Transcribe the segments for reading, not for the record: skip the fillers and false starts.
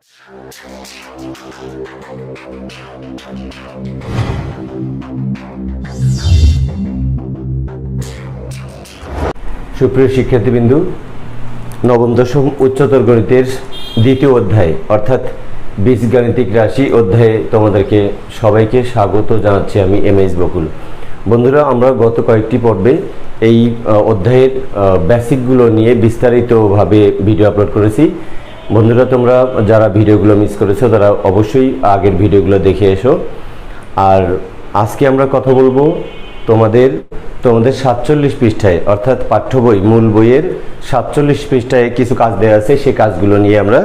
সুপ্রিয় শিক্ষার্থীবৃন্দু, নবম দশম উচ্চতর গণিতের দ্বিতীয় অধ্যায় অর্থাৎ বীজগাণিতিক রাশি অধ্যায়ে তোমাদেরকে সবাইকে স্বাগত জানাচ্ছি। আমি এমএস বকুল। বন্ধুরা, আমরা গত কয়েকটি পর্বে এই অধ্যায়ের বেসিকগুলো নিয়ে বিস্তারিতভাবে ভিডিও আপলোড করেছি। বন্ধুরা, তোমরা যারা ভিডিওগুলো মিস করেছো তারা অবশ্যই আগের ভিডিওগুলো দেখে এসো। আর আজকে আমরা কথা বলবো তোমাদের 47 পৃষ্ঠায় অর্থাৎ পাঠ্য বই মূল বইয়ের 47 পৃষ্ঠায় কিছু কাজ দেওয়া আছে। সেই কাজগুলো নিয়ে আমরা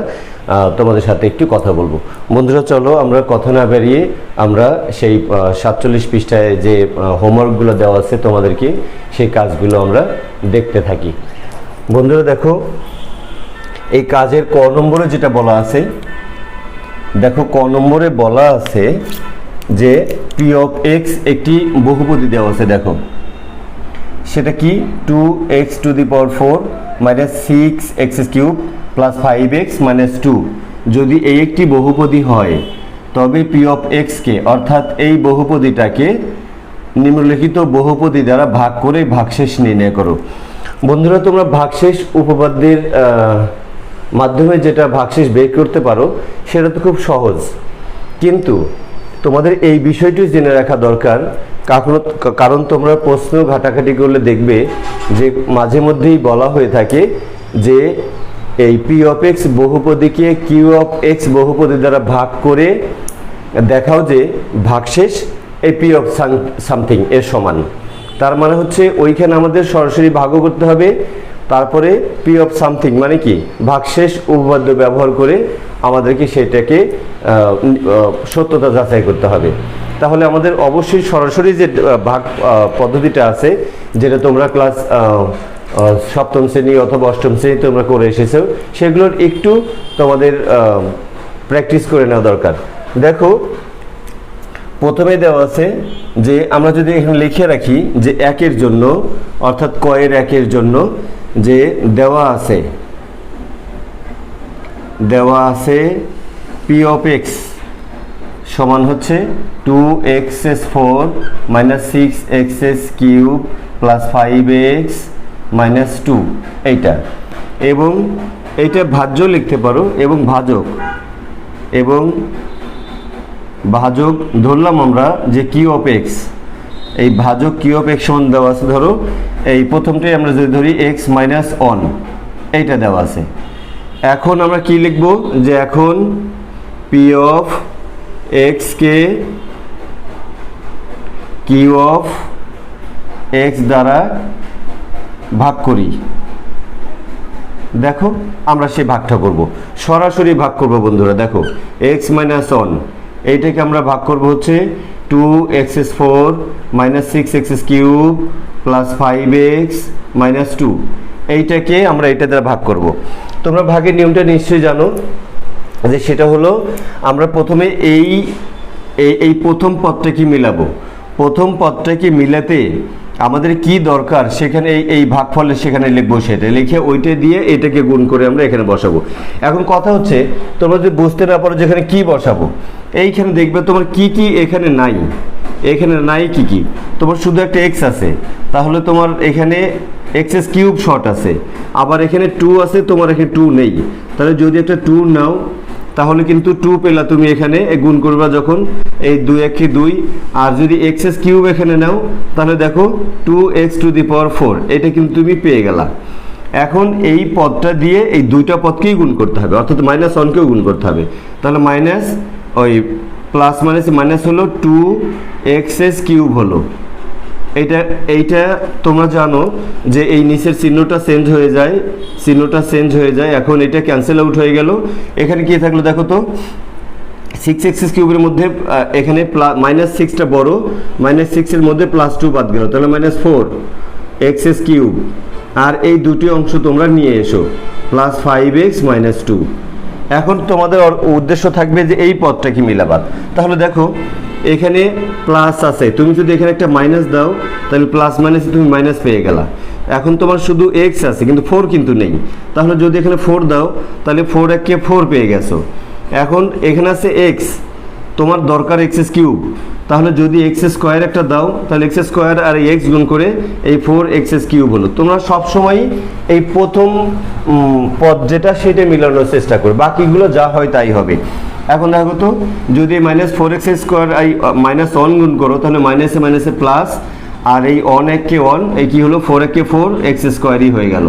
তোমাদের সাথে একটু কথা বলবো। বন্ধুরা, চলো আমরা কথা না বেরিয়ে আমরা সেই 47 পৃষ্ঠায় যে হোমওয়ার্কগুলো দেওয়া আছে তোমাদেরকে, সেই কাজগুলো আমরা দেখতে থাকি। বন্ধুরা দেখো, এই কাজের ক নম্বরে যেটা বলা আছে, দেখো ক নম্বরে বলা আছে যে পি অফ এক্স একটি বহুপদী দেওয়া আছে। দেখো সেটা কি, 2x⁴ - 6x³ + 5x - 2 যদি এই একটি বহুপদী হয় তবে পি অফ এক্সকে অর্থাৎ এই বহুপদীটাকে নিম্নলিখিত বহুপদী দ্বারা ভাগ করে ভাগশেষ নির্ণয় করো। বন্ধুরা, তোমরা ভাগশেষ উপপাদ্যের মাধ্যমে যেটা ভাগশেষ বের করতে পারো সেটা তো খুব সহজ, কিন্তু তোমাদের এই বিষয়টি জেনে রাখা দরকার। কারণ তোমরা প্রশ্ন ঘাটাঘাটি করলে দেখবে যে মাঝে মধ্যেই বলা হয়ে থাকে যে এই পি অফ এক্স বহুপদীকে কিউ অফ এক্স বহুপদী দ্বারা ভাগ করে দেখাও যে ভাগশেষ এই পি অফ সামথিং এর সমান। তার মানে হচ্ছে ওইখানে আমাদের সরাসরি ভাগও করতে হবে, তারপরে পি অফ সামথিং মানে কি ভাগশেষ উপপাদ্য ব্যবহার করে আমাদেরকে সেটাকে সত্যতা যাচাই করতে হবে। তাহলে আমাদের অবশ্যই সরাসরি যে ভাগ পদ্ধতিটা আছে, যেটা তোমরা ক্লাস সপ্তম শ্রেণী অথবা অষ্টম শ্রেণী তোমরা করে এসেছো, সেগুলোর একটু তোমাদের প্র্যাকটিস করে নেওয়া দরকার। দেখো প্রথমে দেওয়া আছে যে আমরা যদি এখানে লিখে রাখি যে একের জন্য অর্থাৎ কয়ের একের জন্য যে দেওয়া পি অফ এক্স সমান হচ্ছে 2x⁴ - 6x³ + 5x - 2 এইটা, এবং এইটা ভাজ্য লিখতে পারো এবং ভাজক ধরলাম আমরা যে কিউ অফ এক্স, এই ভাজক কিউ অফ এক্স সমান দেওয়া আছে। ধরো এই প্রথমটাই আমরা যদি ধরি x - 1 এইটা দেওয়া আছে। এখন আমরা কি লিখব যে এখন পি অফ এক্স কে কিউ অফ এক্স দ্বারা ভাগ করি। দেখো আমরা সেই ভাগটা করব, সরাসরি ভাগ করব। বন্ধুরা দেখো x - 1 এইটাকে আমরা ভাগ করব হচ্ছে 2x⁴ - 6x³ + 5x - 2 এইটাকে আমরা এটা দ্বারা ভাগ করব। তোমরা ভাগের নিয়মটা নিশ্চয়ই জানো, যে সেটা হলো আমরা প্রথমে এই প্রথম পদটাকে মিলাবো। প্রথম পদটাকে মিলাতে আমাদের কি দরকার সেখানে এই ভাগফলে সেখানে লিখবো, সেটা লিখে ওইটা দিয়ে এটাকে গুণ করে আমরা এখানে বসাবো। এখন কথা হচ্ছে তোমরা যদি বুঝতে না পারো যেখানে কি বসাবো, এইখানে দেখবে তোমার কি এখানে নাই কি তোমার শুধু একটা এক্স আছে, তাহলে তোমার এখানে x³ শর্ট আছে, আবার এখানে 2 আছে, তোমার এখানে 2 নেই। তাহলে যদি একটা 2 নাও তাহলে কিন্তু 2 পেলা তুমি এখানে গুণ করবা যখন এই 2 1 2, আর যদি x³ এখানে নাও তাহলে দেখো 2x⁴ এটা কিন্তু তুমি পেয়ে গেলা। এখন এই পদটা দিয়ে এই দুইটা পদকেই গুণ করতে হবে, অর্থাৎ -1কেও গুণ করতে হবে। তাহলে প্লাস মাইনাস হলো 2x³ হলো। এইটা তোমরা জানো যে এই নিচের চিহ্নটা চেঞ্জ হয়ে যায়। এখন এটা ক্যান্সেল আউট হয়ে গেল। এখানে কি থাকলো দেখো তো, 6x³ মধ্যে এখানে -6টা বড়, -6 এর মধ্যে +2 বাদ গেল, তাহলে -4x³ আর এই দুটি অংশ তোমরা নিয়ে এসো +5x - 2। এখন তোমাদের উদ্দেশ্য থাকবে যে এই পদটাকে মিলাবার। তাহলে দেখো এখানে প্লাস আছে, তুমি যদি এখানে একটা মাইনাস দাও তাহলে প্লাস মাইনাসে তুমি মাইনাস পেয়ে গেলা। এখন তোমার শুধু এক্স আছে কিন্তু 4 কিন্তু নেই, তাহলে যদি এখানে 4 দাও তাহলে 4 1 4 পেয়ে গেছো। এখন এখানে আছে এক্স, তোমার দরকার এক্স কিউব, তাহলে যদি এক্স স্কোয়ার একটা দাও তাহলে এক্স স্কোয়ার আর এক্স গুণ করে এই 4x কিউব হলো। তোমরা সবসময় এই প্রথম পদ যেটা সেটা মিলানোর চেষ্টা করো, বাকিগুলো যা হয় তাই হবে। এখন দেখো তো, যদি -4x স্কোয়ার এই -1 গুণ করো তাহলে মাইনাসে মাইনাসে প্লাস, আর এই 1 1 1 এই কি হলো 4 1 4 এক্স স্কোয়ারই হয়ে গেল।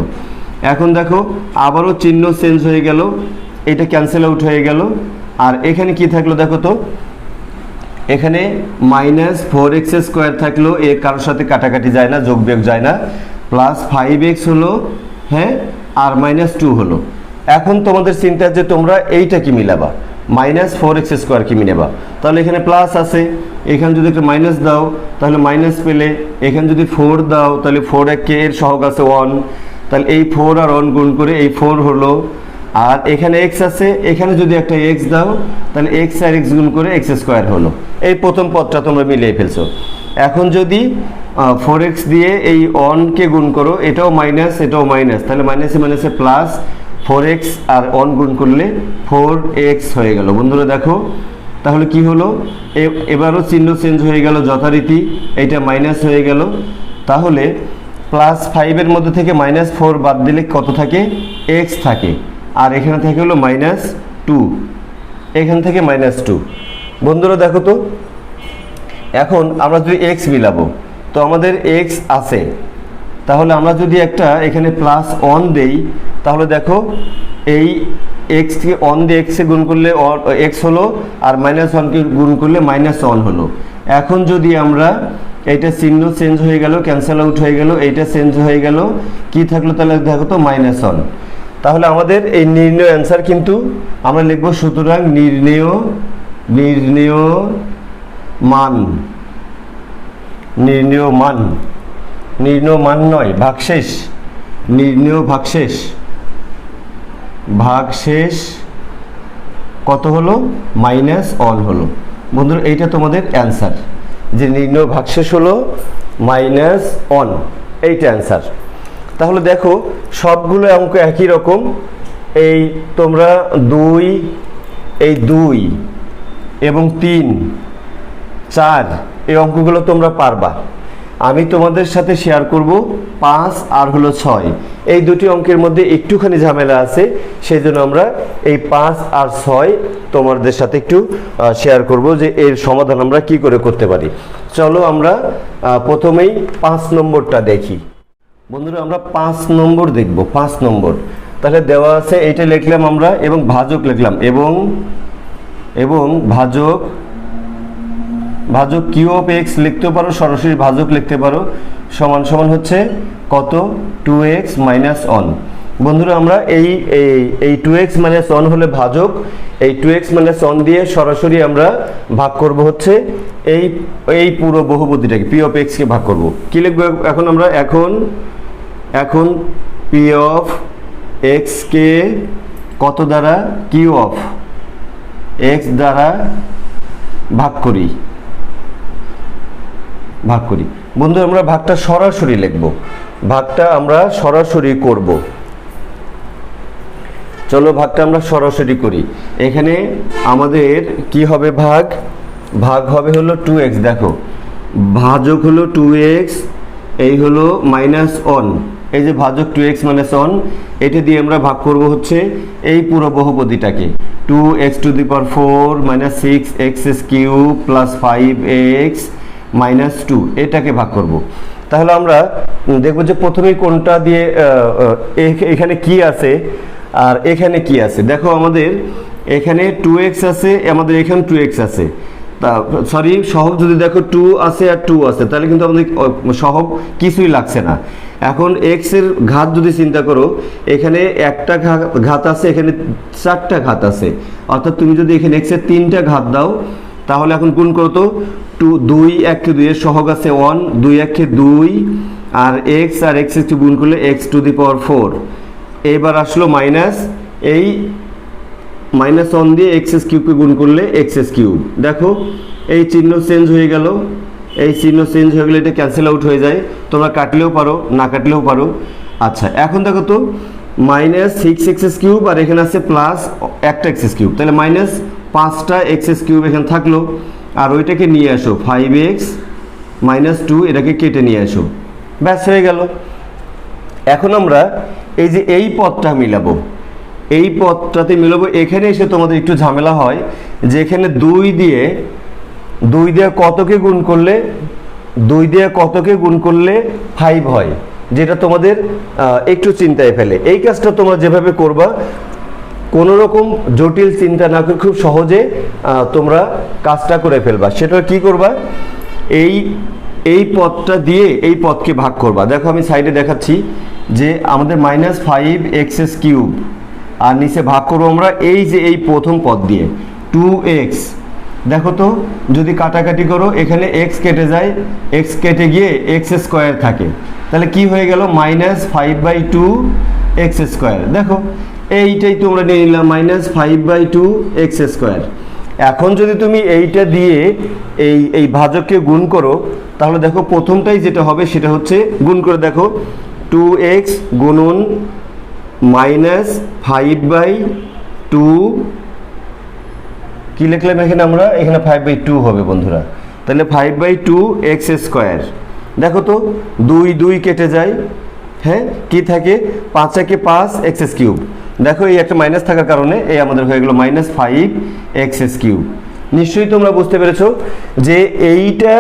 এখন দেখো আবারও চিহ্ন চেঞ্জ হয়ে গেল, এটা ক্যান্সেল আউট হয়ে গেল। আর এখানে কি থাকলো দেখো তো, এখানে -4x স্কোয়ার থাকলো, এর কারোর সাথে কাটাকাটি যায় না, যোগ বিয়োগ যায় না, প্লাস 5x হলো, হ্যাঁ, আর -2 হলো। এখন তোমাদের চিন্তা যে তোমরা এইটা কি মিলাবা, -4x স্কোয়ার কি মিলাবা, তাহলে এখানে প্লাস আছে, এখানে যদি একটা মাইনাস দাও তাহলে মাইনাস পেলে, এখানে যদি 4 দাও তাহলে 4 এর এর সহগ আছে 1, তাহলে এই 4 আর 1 গুণ করে এই 4 হলো। আর এখানে x আছে, এখানে যদি একটা x দাও তাহলে x আর x গুণ করে x স্কোয়ার হলো। এই প্রথম পদটা তোমরা মিলিয়ে ফেলছো। এখন যদি 4x দিয়ে এই 1 কে গুণ করো, এটাও মাইনাস এটাও মাইনাস, তাহলে মাইনাসে মাইনাসে প্লাস, 4x আর 1 গুণ করলে 4x হয়ে গেল। বন্ধুরা দেখো তাহলে কি হলো, এবারও চিহ্ন চেঞ্জ হয়ে গেল যথারীতি, এইটা মাইনাস হয়ে গেল। তাহলে +5 এর মধ্যে থেকে -4 বাদ দিলে কত থাকে, x থাকে, আর এখানে থেকে হলো -2, এখান থেকে -2। বন্ধুরা দেখো তো, এখন আমরা যদি x মিলাবো তো আমাদের x আছে, তাহলে আমরা যদি একটা এখানে +1 দেই তাহলে দেখো এই x কে 1 দিয়ে x এ গুণ করলে x হলো, আর -1 কে গুণ করলে -1 হলো। এখন যদি আমরা এইটা চিহ্ন চেঞ্জ হয়ে গেল, ক্যান্সেল আউট হয়ে গেল, এইটা চেঞ্জ হয়ে গেল, কি থাকলো তাহলে দেখো তো -1। তাহলে আমাদের এই নির্ণয় অ্যান্সার কিন্তু আমরা লিখব, সুতরাং নির্ণেয় মান, নির্ণেয় মান নয়, ভাগশেষ, নির্ণেয় ভাগশেষ কত হলো, -1 হলো। বন্ধুরা এইটা তোমাদের অ্যান্সার, যে নির্ণেয় ভাগশেষ হলো -1, এইটা অ্যান্সার। তাহলে দেখো সবগুলো অঙ্ক একই রকম, এই তোমরা 2 এবং 3 4 এই অঙ্কগুলো তোমরা পারবা। আমি তোমাদের সাথে শেয়ার করব 5 আর হলো 6, এই দুটি অঙ্কের মধ্যে একটুখানি ঝামেলা আছে, সেই জন্য আমরা এই 5 আর 6 তোমাদের সাথে একটু শেয়ার করব যে এর সমাধান আমরা কি করে করতে পারি। চলো আমরা প্রথমেই 5 নম্বরটা দেখি। বন্ধুরা আমরা 5 নম্বর দেখব। 5 নম্বর তাহলে দেওয়া আছে, এইটা লিখলাম আমরা, এবং ভাজক লিখলাম, এবং ভাজক কিউ অফ x লিখতে পারো, সরাসরি ভাজক লিখতে পারো, সমান সমান হচ্ছে কত, 2x - 1। বন্ধুরা আমরা এই 2x - 1 হলে ভাজক, এই 2x - 1 দিয়ে সরাসরি আমরা ভাগ করব হচ্ছে এই পুরো বহুপদীটাকে, p অফ x কে ভাগ করব। কি লিখবো এখন আমরা, এখন p অফ x কে কত দ্বারা, q অফ x দ্বারা ভাগ করি। বন্ধু আমরা ভাগটা সরাসরি লিখব, ভাগটা আমরা সরাসরি করব। চলো ভাগটা আমরা সরাসরি করি। এখানে আমাদের কি হবে, ভাগ হবে হলো 2x। দেখো ভাজক হলো 2x, এই হলো -1, এই যে ভাজক 2x - 1, এটা দিয়ে আমরা ভাগ করব হচ্ছে এই পুরো বহুপদীটাকে, 2x⁴ - 6x³ + 5x - 2, এটাকে ভাগ করব। তাহলে আমরা দেখব যে প্রথমেই কোনটা দিয়ে, এখানে কি আছে আর এখানে কি আছে। দেখো আমাদের এখানে 2x আছে, আমাদের এখানে 2x আছে, সরি সহগ যদি দেখো 2 আছে আর 2 আছে, তাহলে কিন্তু আমাদের সহগ কিছুই লাগছে না। এখন x এর ঘাত যদি চিন্তা করো, এখানে একটা ঘাত আছে, এখানে 4টা ঘাত আছে, অর্থাৎ তুমি যদি এখানে x এর 3টা ঘাত দাও তাহলে এখন গুণ করো তো, 2 1 কে 2 এর সহগ আছে 1, 2 1 কে 2, আর x আর x একটু গুণ করলে x⁴। এবার আসলো মাইনাস, এই -1 দিয়ে x³ কে গুণ করলে x³। দেখো এই চিহ্ন চেঞ্জ হয়ে গেল, এই চিহ্ন চেঞ্জ হয়ে গেলে এটা ক্যান্সেল আউট হয়ে যায়, তোমরা কাটলেও পারো না কাটলেও পারো। আচ্ছা এখন দেখো তো মাইনাস 6x³ আর এখানে আছে প্লাস একটা x³, তাহলে মাইনাস 5টা x³ এখানে থাকলো। আর ওইটাকে নিয়ে আসো 5x - 2, এটাকে কেটে নিয়ে আসো, ব্যাস হয়ে গেল। এখন আমরা এই যে এই পদটা মিলাবো, এই পদটাতে মিলাবো। এখানে এসে তোমাদের একটু ঝামেলা হয় যে এখানে 2 দিয়ে কতকে গুণ করলে 5 হয়, যেটা তোমাদের একটু চিন্তায় ফেলে। এই কাজটা তোমরা যেভাবে করবা, কোনো রকম জটিল চিন্তা না করে খুব সহজে তোমরা কাজটা করে ফেলবা। সেটা কি করবা, এই পদটা দিয়ে এই পদকে ভাগ করবা। দেখো আমি সাইডে দেখাচ্ছি যে আমাদের -5x³ আর নিচে ভাগ করবো আমরা এই যে এই প্রথম পদ দিয়ে 2x। দেখো তো যদি কাটাকাটি করো, এখানে x কেটে যায়, x কেটে গিয়ে x² থাকে, তাহলে কি হয়ে গেল -5/2x²। দেখো এইটাই তোমরা নিয়ে নিলাম -5/2x²। এখন যদি তুমি এইটা দিয়ে এই ভাজককে গুণ করো, তাহলে দেখো প্রথমটাই যেটা হবে সেটা হচ্ছে গুণ করে দেখো 2x গুণন -5/2, কি লিখলাম এখানে আমরা, এখানে 5/2 হবে বন্ধুরা, তাহলে 5/2x²। দেখো তো 2 কেটে যায়, হ্যাঁ কি থাকে 5 একে 5 x³। দেখো এই একটা মাইনাস থাকার কারণে এই আমাদের হয়ে গেল -5x³। নিশ্চয়ই তোমরা বুঝতে পেরেছো যে এইটা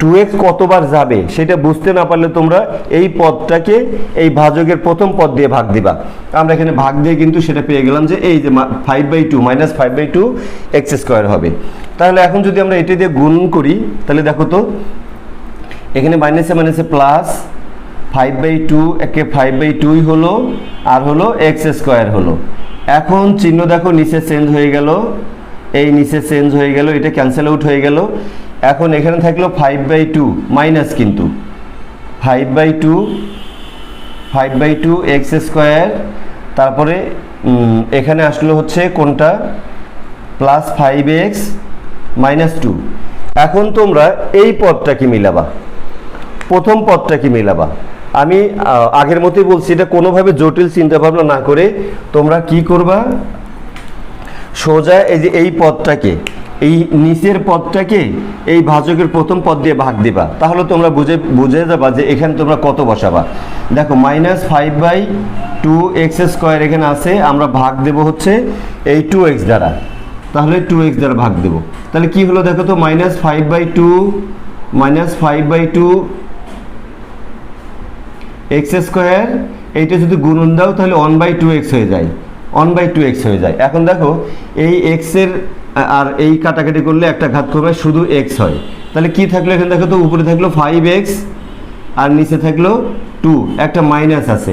2x কতবার যাবে সেটা বুঝতে না পারলে তোমরা এই পদটাকে এই ভাজকের প্রথম পদ দিয়ে ভাগ দিবা। আমরা এখানে ভাগ দিয়ে কিন্তু সেটা পেয়ে গেলাম যে এই যে 5/2 -5/2x² হবে। তাহলে এখন যদি আমরা এটা দিয়ে গুণ করি, তাহলে দেখো তো এখানে মাইনাসে মাইনাসে প্লাস 5/2 একে 5/2 হলো, আর হলো x² হলো। এখন চিহ্ন দেখো নিচে চেঞ্জ হয়ে গেল, এই নিচে চেঞ্জ হয়ে গেল, এটা ক্যান্সেল আউট হয়ে গেল। এখন এখানে থাকলো 5/2 মাইনাস, কিন্তু 5/2x², তারপরে এখানে আসলো হচ্ছে কোনটা +5x - 2। এখন তোমরা এই পদটা কি মিলাবা, প্রথম পদটা কি মিলাবা। আমি আগের মতোই বলছি, এটা কোনোভাবে জটিল চিন্তা ভাবনা না করে তোমরা কি করবা, সোজা এই যে এই পদটাকে, এই নিচের পদটাকে এই ভাজকের প্রথম পদ দিয়ে ভাগ দিবা। তাহলে তোমরা বুঝে যাবা যে এখানে তোমরা কত বসাবা। দেখো -5/2x² এখানে আছে, আমরা ভাগ দেব হচ্ছে এই 2x দ্বারা, তাহলে 2x দ্বারা ভাগ দেব। তাহলে কি হলো দেখো তো -5/2 x², এইটা যদি গুণন দাও তাহলে 1/2x হয়ে যায়, 1/2x হয়ে যায়। এখন দেখো এই x এর আর এই কাটাকাটি করলে একটা ঘাত কমে শুধু x হয়, তাহলে কি থাকলো এখানে দেখো তো উপরে থাকলো 5x আর নিচে থাকলো 2, একটা মাইনাস আছে।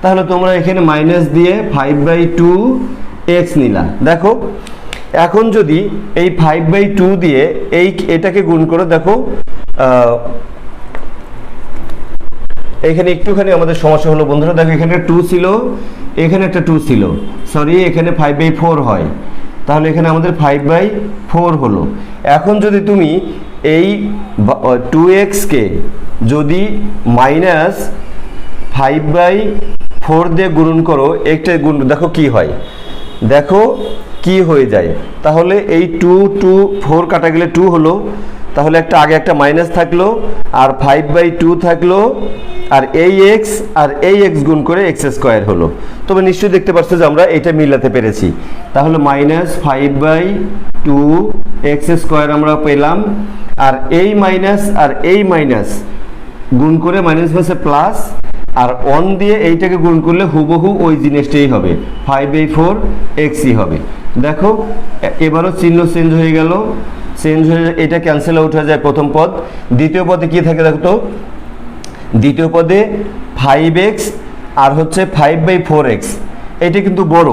তাহলে তোমরা এখানে মাইনাস দিয়ে 5/2x নিলা। দেখো এখন যদি এই 5/2 দিয়ে এটাকে গুণ করো, দেখো এখানে একটুখানি আমাদের সমস্যা হলো বন্ধুরা। দেখো এখানে 2 ছিল, এখানে একটা 2 ছিল, সরি এখানে 5/4 হয়, তাহলে এখানে আমাদের 5/4 হলো। এখন যদি তুমি এই 2x কে যদি -5/4 দিয়ে গুণন করো, একটা গুণ দেখো কি হয়, দেখো কি হয়ে যায়। তাহলে এই 2 4 কাটা গেলে 2 হলো, তাহলে একটা আগে একটা মাইনাস থাকলো আর 5/2 থাকলো, আর এই x আর এই x গুণ করে x² হলো। তবে নিশ্চয়ই দেখতে পাচ্ছ যে আমরা এটা মিলাতে পেরেছি। তাহলে -5/2x² আমরা পেলাম, আর এই মাইনাস আর এই মাইনাস গুণ করে মাইনাস হচ্ছে প্লাস, আর 1 দিয়ে এইটাকে গুণ করলে হুবহু ওই জিনিসটাই হবে, 5/4xই হবে। দেখো এবারও চিহ্ন চেঞ্জ হয়ে গেল, চেঞ্জ হয়ে এটা ক্যান্সেল আউট হয়ে যায় প্রথম পদ। দ্বিতীয় পদে কি থাকে দেখো তো, দ্বিতীয় পদে 5x আর হচ্ছে 5/4x, এটা কিন্তু বড়,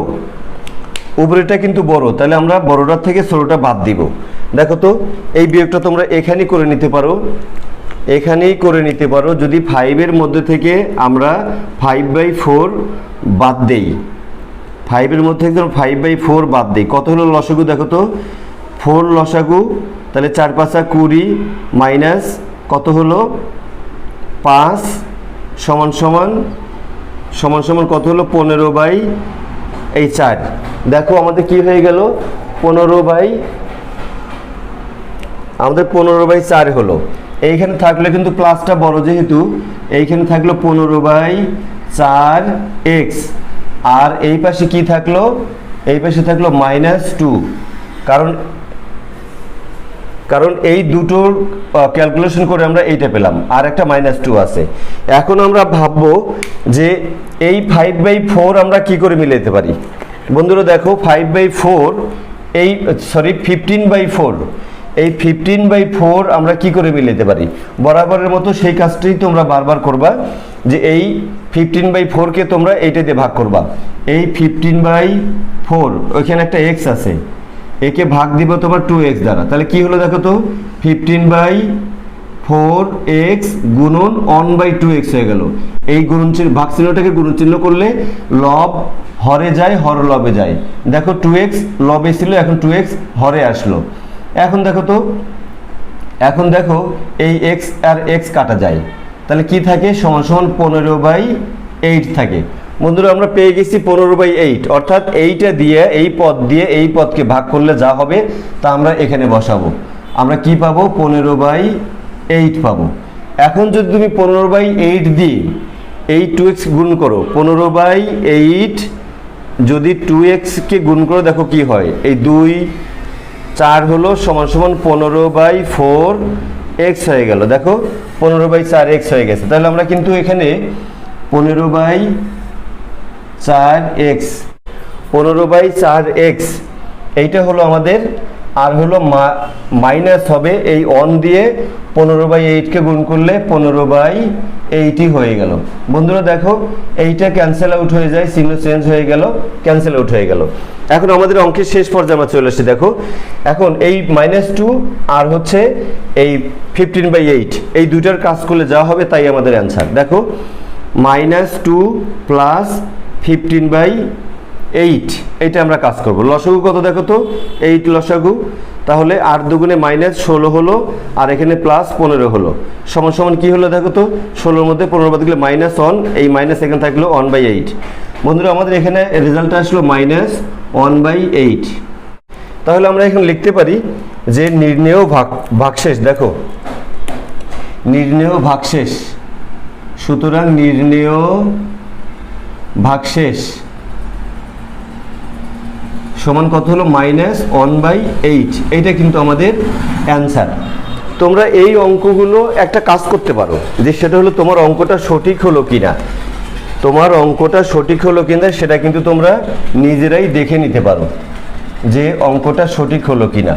উপরেটা কিন্তু বড়, তাহলে আমরা বড়টার থেকে ছোটটা বাদ দিব। দেখো তো এই বিয়োগটা তোমরা এখানেই করে নিতে পারো, এখানেই করে নিতে পারো। যদি 5 এর মধ্যে থেকে আমরা 5/4 বাদ দেই, 5 এর মধ্যে থেকে 5/4 বাদ দেই, কত হলো লসাগু দেখো তো 4 লসাগু, তাহলে 4 × 5 = 20 মাইনাস কত হলো 5 = সমান সমান কত হলো 15/4। দেখো আমাদের কি হয়ে গেল, 15/4 হলো। এইখানে থাকলে কিন্তু প্লাসটা বড়, যেহেতু এইখানে থাকলো 15/4x, আর এই পাশে কি থাকলো, এই পাশে থাকলো -2, কারণ এই দুটোর ক্যালকুলেশন করে আমরা এইটা পেলাম, আর একটা -2 আছে। এখন আমরা ভাববো যে এই 5/4 আমরা কি করে মিলাতে পারি। বন্ধুরা দেখো 5/4 15/4, এই 15/4 আমরা কি করে মিলাতে পারি। বরাবরের মতো সেই কাজটাই তোমরা বারবার করবা, যে এই 15/4 কে তোমরা এইটাতে ভাগ করবা। এই 15/4 ওইখানে একটা x আছে, একে ভাগ দিব তোমার 2x দ্বারা, তাহলে কি হলো দেখো তো, 15/4x গুণন 1/2x হয়ে গেল। এই গুণন চিহ্ন, ভাগ চিহ্নটাকে গুণন চিহ্ন করলে লব হরে যায়, হর লবে যায়। দেখো 2x লবে ছিল, এখন 2x হরে আসলো। এখন দেখো এই x আর x কাটা যায়, তাহলে কি থাকে, সমান সমান 15/8 থাকে। বন্ধুরা আমরা পেয়ে গেছি 15/8, অর্থাৎ এইটা দিয়ে এই পদ দিয়ে এই পদকে ভাগ করলে যা হবে তা আমরা এখানে বসাবো। আমরা কি পাবো, 15/8 পাবো। এখন যদি তুমি 15/8 দিয়ে এই 2x গুণ করো, 15/8 যদি 2x কে গুণ করো, দেখো কি হয়, এই 2 4 হলো সমান সমান 15/4x হয়ে গেল। দেখো 15/4x হয়ে গেছে। তাহলে আমরা কিন্তু এখানে 15/4x এইটা হলো আমাদের, আর হলো মাইনাস হবে এই অন দিয়ে 15/8 কে গুণ করলে 15/8 হয়ে গেল। বন্ধুরা দেখো এইটা ক্যান্সেল আউট হয়ে যায়, চিহ্ন চেঞ্জ হয়ে গেল, ক্যান্সেল আউট হয়ে গেল। এখন আমাদের অঙ্কের শেষ পর্যায়ে আমরা চলে আসছি। দেখো এখন এই -2 আর হচ্ছে এই 15/8, এই দুইটার কাজ করলে যা হবে তাই আমাদের অ্যান্সার। দেখো -2 প্লাস 15/8, এইটা আমরা কাজ করব। লসাগু কত দেখো তো, 8 লসাগু, তাহলে 8 দুগুণে -16 হলো, আর এখানে +15 হলো, সমান সমান কি হলো দেখো তো, 16-র মধ্যে 15 বাদ দিলে -1, এই মাইনাস এখানে থাকলো 1/8। বন্ধুরা আমাদের এখানে রেজাল্টটা আসলো -1/8। তাহলে আমরা এখানে লিখতে পারি যে নির্ণেয় ভাগশেষ, দেখো নির্ণেয় ভাগশেষ, সুতরাং নির্ণেয় ভাগশেষ সমান কত হলো, -1/8। এইটা কিন্তু আমাদের অ্যান্সার। তোমরা এই অঙ্কগুলো একটা কাজ করতে পারো, যে সেটা হলো তোমার অঙ্কটা সঠিক হলো কিনা। তোমার অঙ্কটা সঠিক হলো কিনা সেটা কিন্তু তোমরা নিজেরাই দেখে নিতে পারো, যে অঙ্কটা সঠিক হলো কিনা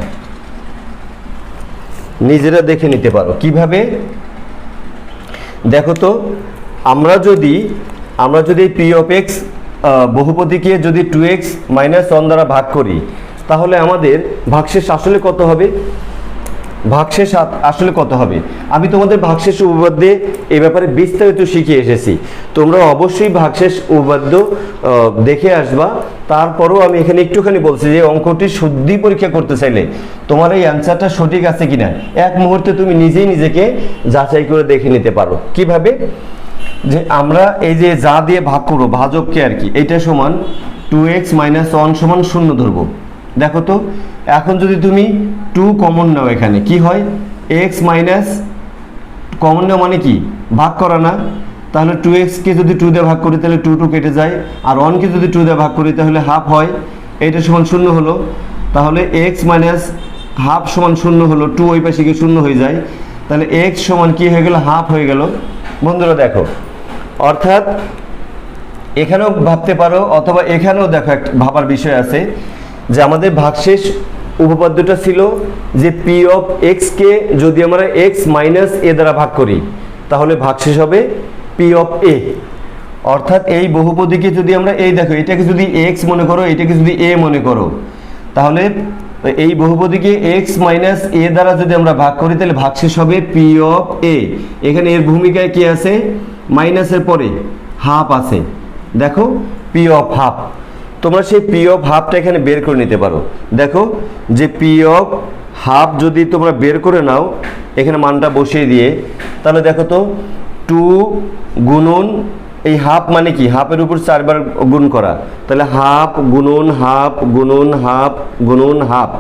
নিজেরা দেখে নিতে পারো। কিভাবে দেখো তো, আমরা যদি p(x) বহুপদীকে যদি 2x - 1 দ্বারা ভাগ করি, তাহলে আমাদের ভাগশেষ আসলে কত হবে, আমি তোমাদের ভাগশেষ উপপাদ্যে এ ব্যাপারে বিস্তারিত শিখিয়ে এসেছি। তোমরা অবশ্যই ভাগশেষ উপপাদ্য দেখে আসবা। তারপরও আমি এখানে একটুখানি বলছি যে অঙ্কটি শুদ্ধি পরীক্ষা করতে চাইলে তোমার এই অ্যান্সারটা সঠিক আছে কিনা এক মুহূর্তে তুমি নিজেই নিজেকে যাচাই করে দেখে নিতে পারো। কিভাবে, যে আমরা এই যে যা দিয়ে ভাগ করবো ভাজককে আর কি, এটা সমান 2x - 1 সমান 0 ধরবো। দেখো তো এখন যদি তুমি 2 কমন নাও, এখানে কি হয়, x মাইনাস কমন নাও মানে কি, ভাগ করা না, তাহলে 2x কে যদি 2 দিয়ে ভাগ করি তাহলে 2 কেটে যায়, আর 1 কে যদি 2 দিয়ে ভাগ করি তাহলে হাফ হয়, এইটা সমান 0 হলো। তাহলে x মাইনাস হাফ সমান 0 হলো, 2 ওই পাশে গিয়ে 0 হয়ে যায়, তাহলে x সমান কি হয়ে গেল, হাফ হয়ে গেল। বন্ধুরা দেখো, অর্থাৎ এখানেও ভাবতে পারো, অথবা এখানেও দেখো একটা ভাবার বিষয় আছে, যে আমাদের ভাগশেষ উপপাদ্যটা ছিল যে p(x) কে যদি আমরা x - a দ্বারা ভাগ করি তাহলে ভাগশেষ হবে p(a), অর্থাৎ এই বহুপদীকে যদি আমরা, এই দেখো এটাকে যদি x মনে করো, এটাকে যদি a মনে করো, তাহলে এই বহুপদীকে x - a দ্বারা যদি আমরা ভাগ করি তাহলে ভাগশেষ হবে p(a). এখানে এর ভূমিকায় কি আছে, মাইনাসের পরে হাফ আছে, দেখো p(half). তোমরা সেই p(half)টা এখানে বের করে নিতে পারো। দেখো যে p(half) যদি তোমরা বের করে নাও এখানে মানটা বসিয়ে দিয়ে, তাহলে দেখো তো 2 গুণন এই হাফ মানে কি, হাফের উপর 4 বার গুণ করা, তাহলে হাফ গুণন হাফ গুণন হাফ গুণন হাফ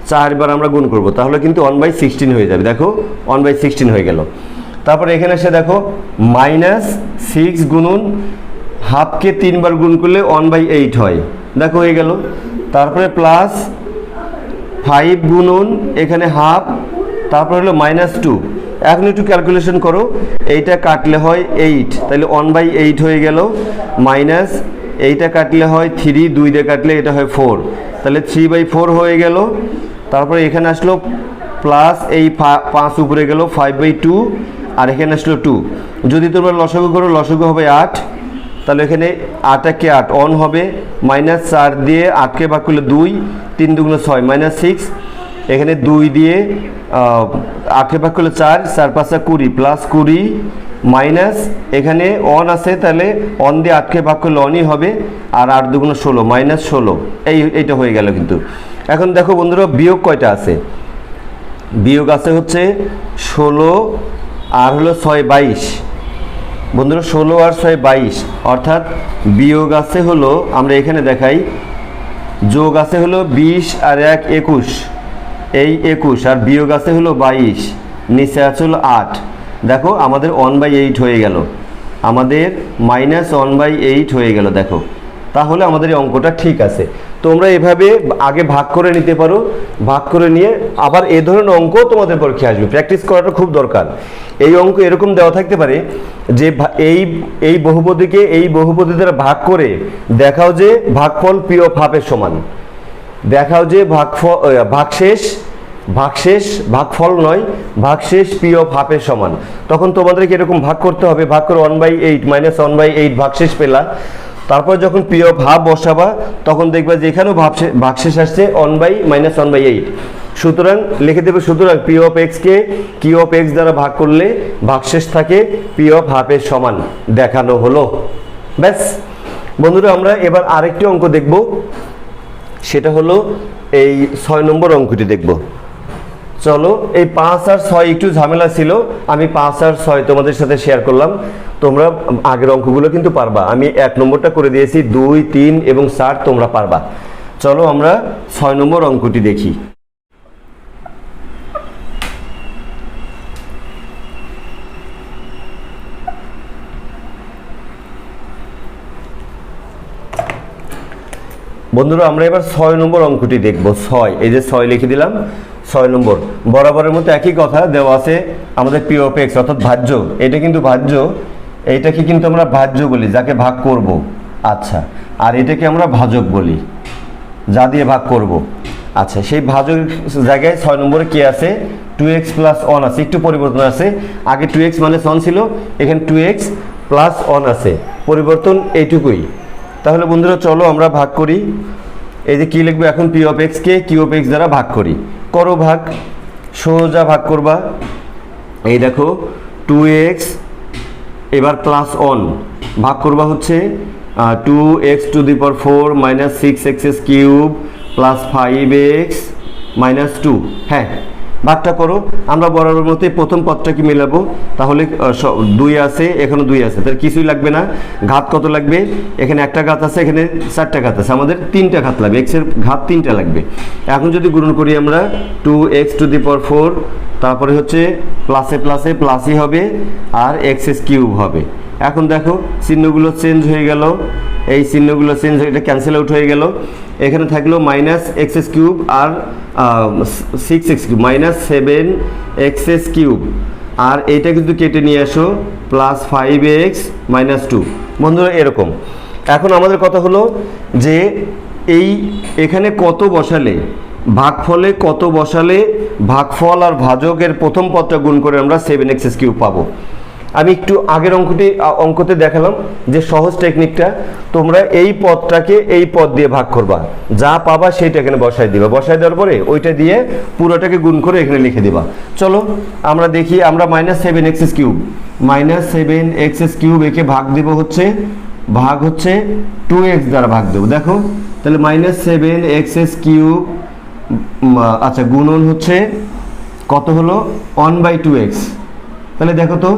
4 বার আমরা গুণ করব, তাহলে কিন্তু 1/16 হয়ে যাবে। দেখো 1/16 হয়ে গেল। তারপরে এখানে এসে দেখো -6 গুণন হাফকে 3 বার গুণ করলে 1/8 হয়, দেখো হয়ে গেল। তারপরে প্লাস 5 গুণন এখানে হাফ, তারপরে হলো -2। এখন একটু ক্যালকুলেশন করো, এইটা কাটলে হয় 8, তাহলে 1/8 হয়ে গেল, মাইনাস এইটা কাটলে হয় 3, 2 দিয়ে কাটলে এটা হয় 4, তাহলে 3/4 হয়ে গেল। তারপরে এখানে আসলো প্লাস এই 5 উপরে গেল 5/2, আর এখানে আসলো 2। যদি তোমরা লসাগু করো, লসাগু হবে 8, তাহলে এখানে 8 8 অন হবে, -4 দিয়ে 8কে ভাগ করলে 2, 3 দুগুণ 6 -6, এখানে 2 দিয়ে 8কে ভাগ করলে 4, 4 5 20 প্লাস 20 মাইনাস এখানে অন আছে, তাহলে অন দিয়ে 8কে ভাগ করলে অনই হবে, আর 8 দুগুণ 16 -16, এইটা হয়ে গেল। কিন্তু এখন দেখো বন্ধুরা বিয়োগ কয়টা আছে, বিয়োগ আছে হচ্ছে 16 আর হলো 6 22। বন্ধুরা 16 আর 6 22, অর্থাৎ বিয়োগ আছে হলো, আমরা এখানে দেখাই, যোগ আছে হলো 20 আর 1 21, এই 21, আর বিয়োগ আছে হলো 22, নিচে আছে হলো 8। দেখো আমাদের 1/8 হয়ে গেল, আমাদের -1/8 হয়ে গেল। দেখো তাহলে আমাদের এই অঙ্কটা ঠিক আছে। তোমরা এভাবে আগে ভাগ করে নিতে পারো, ভাগ করে নিয়ে আবার এই ধরনের অঙ্ক তোমাদের পরীক্ষায় আসবে, প্র্যাকটিস করাটা খুব দরকার। এই অঙ্ক এরকম দেওয়া থাকতে পারে যে এই বহুপদীকে এই বহুপদী দ্বারা ভাগ করে দেখাও যে ভাগফল পি অফ হাফের সমান, দেখাও যে ভাগফল নয়, ভাগশেষ পি অফ হাফের সমান। তখন তোমাদেরকে এরকম ভাগ করতে হবে, ভাগ করে 1/8 -1/8 ভাগশেষ পেলা। তারপর যখন পি অফ হাফ বসাবা, তখন দেখবা যে এখানেও ভাগশেষ আসছে 1/8। সুতরাং লিখে দেবে, সুতরাং পি অফ এক্স কে কিউ অফ এক্স দ্বারা ভাগ করলে ভাগশেষ থাকে পি অফ হাফের সমান, দেখানো হলো। ব্যাস বন্ধুরা, আমরা এবার আরেকটি অঙ্ক দেখব, সেটা হলো এই 6 নম্বর অঙ্কটি দেখব। চলো, এই 5 আর 6 একটু ঝামেলা ছিল, আমি 5 আর 6 তোমাদের সাথে শেয়ার করলাম। তোমরা আগের অঙ্কগুলো কিন্তু পারবা, আমি 1 নম্বরটা করে দিয়েছি, 2, 3 এবং 4 তোমরা পারবা। চলো আমরা 6 নম্বর অঙ্কটি দেখি। বন্ধুরা আমরা এবার 6 নম্বর অঙ্কটি দেখব। 6, এই যে 6 লিখে দিলাম, 6 নম্বর। বরাবরের মতো একই কথা দেওয়া আছে, আমাদের পি অফ এক্স অর্থাৎ ভাজ্য, এটা কিন্তু ভাজ্য, এইটাকে কিন্তু আমরা ভাজ্য বলি যাকে ভাগ করব। আচ্ছা, আর এটাকে আমরা ভাজক বলি যা দিয়ে ভাগ করব। আচ্ছা, সেই ভাজক জায়গায় 6 নম্বরে কি আছে, 2x + 1 আছে, একটু পরিবর্তন আছে। আগে 2x মানে 1 ছিল, এখানে 2x + 1 আছে, পরিবর্তন এইটুকুই। তাহলে বন্ধুরা চলো আমরা ভাগ করি। এই যে কি লিখবো এখন, পি অফ এক্স কে কিউ অফ এক্স দ্বারা ভাগ করি। করো ভাগ, সোজা ভাগ করবা। এই দেখো 2x এবার +1 ভাগ করবা হচ্ছে 2x⁴ - 6x³ + 5x - 2। হ্যাঁ, ভাগটা করো। আমরা বরাবর মতো প্রথম পদটাকে মেলাবো, তাহলে 2 আছে, এখানে 2 আছে, তাহলে কিছুই লাগবে না। ঘাত কত লাগবে, এখানে একটা ঘাত আছে, এখানে 4টা ঘাত আছে, আমাদের 3টা ঘাত লাগবে, x এর ঘাত 3টা লাগবে। এখন যদি গুণন করি আমরা 2x⁴, তারপরে হচ্ছে প্লাসে প্লাসে প্লাসই হবে, আর x³ হবে। এখন দেখো চিহ্নগুলো চেঞ্জ হয়ে গেল, এই চিহ্নগুলো চেঞ্জ হয়ে, এটা ক্যান্সেল আউট হয়ে গেল। এখানে থাকলো -x³ আর 6x³ -7x³ আর এইটা কিন্তু কেটে নিয়ে আসো +5x - 2। বন্ধুরা এরকম। এখন আমাদের কথা হলো যে এখানে কত বসালে, ভাগফলে কত বসালে ভাগফল আর ভাজকের প্রথম পদটা গুণ করে আমরা 7x³ পাবো। আমি একটু আগের অঙ্কতে দেখালাম যে সহজ টেকনিকটা, তোমরা এই পদটাকে এই পদ দিয়ে ভাগ করবা, যা পাবা সেইটা এখানে বসাই দিবা, বসাই দেওয়ার পরে ওইটা দিয়ে পুরোটাকে গুণ করে এখানে লিখে দিবা। চলো আমরা দেখি, আমরা -7x³ একে ভাগ দিব হচ্ছে 2x দ্বারা ভাগ দেবো। দেখো তাহলে -7x³ আচ্ছা গুণন হচ্ছে কত হলো 1/2x, তাহলে দেখো তো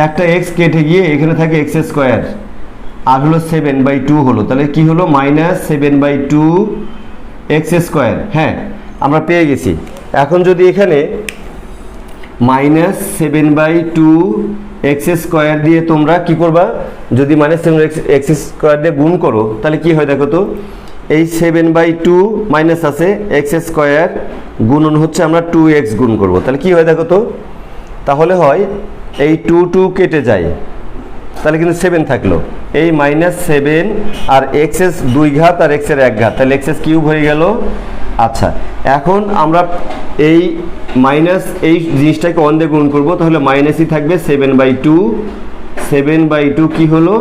একটা এক্স কেটে গিয়ে এখানে থাকে এক্স স্কোয়ার, আর হলো 7/2 হলো, তাহলে কি হলো -7/2 এক্স স্কোয়ার। হ্যাঁ, আমরা পেয়ে গেছি। এখন যদি এখানে -7/2 এক্স স্কোয়ার দিয়ে তোমরা কি করবা, যদি -7 এক্স স্কোয়ার দিয়ে গুণ করো তাহলে কি হয় দেখো তো, এই 7/2 মাইনাস আছে এক্স স্কোয়ার গুণন হচ্ছে আমরা 2x গুণ করব, তাহলে কি হয় দেখো তো, তাহলে হয় এই 2 কেটে যায়, তাহলে কিন্তু 7 থাকলো, এই -7 আর এক্সেস 2 ঘাত আর এক্সের 1 ঘাত, তাহলে এক্সেস কিউব হয়ে গেল। আচ্ছা, এখন আমরা এই মাইনাস এই জিনিসটাকে 1 দিয়ে গুণ করবো, তাহলে মাইনাসই থাকবে 7/2 কি হলো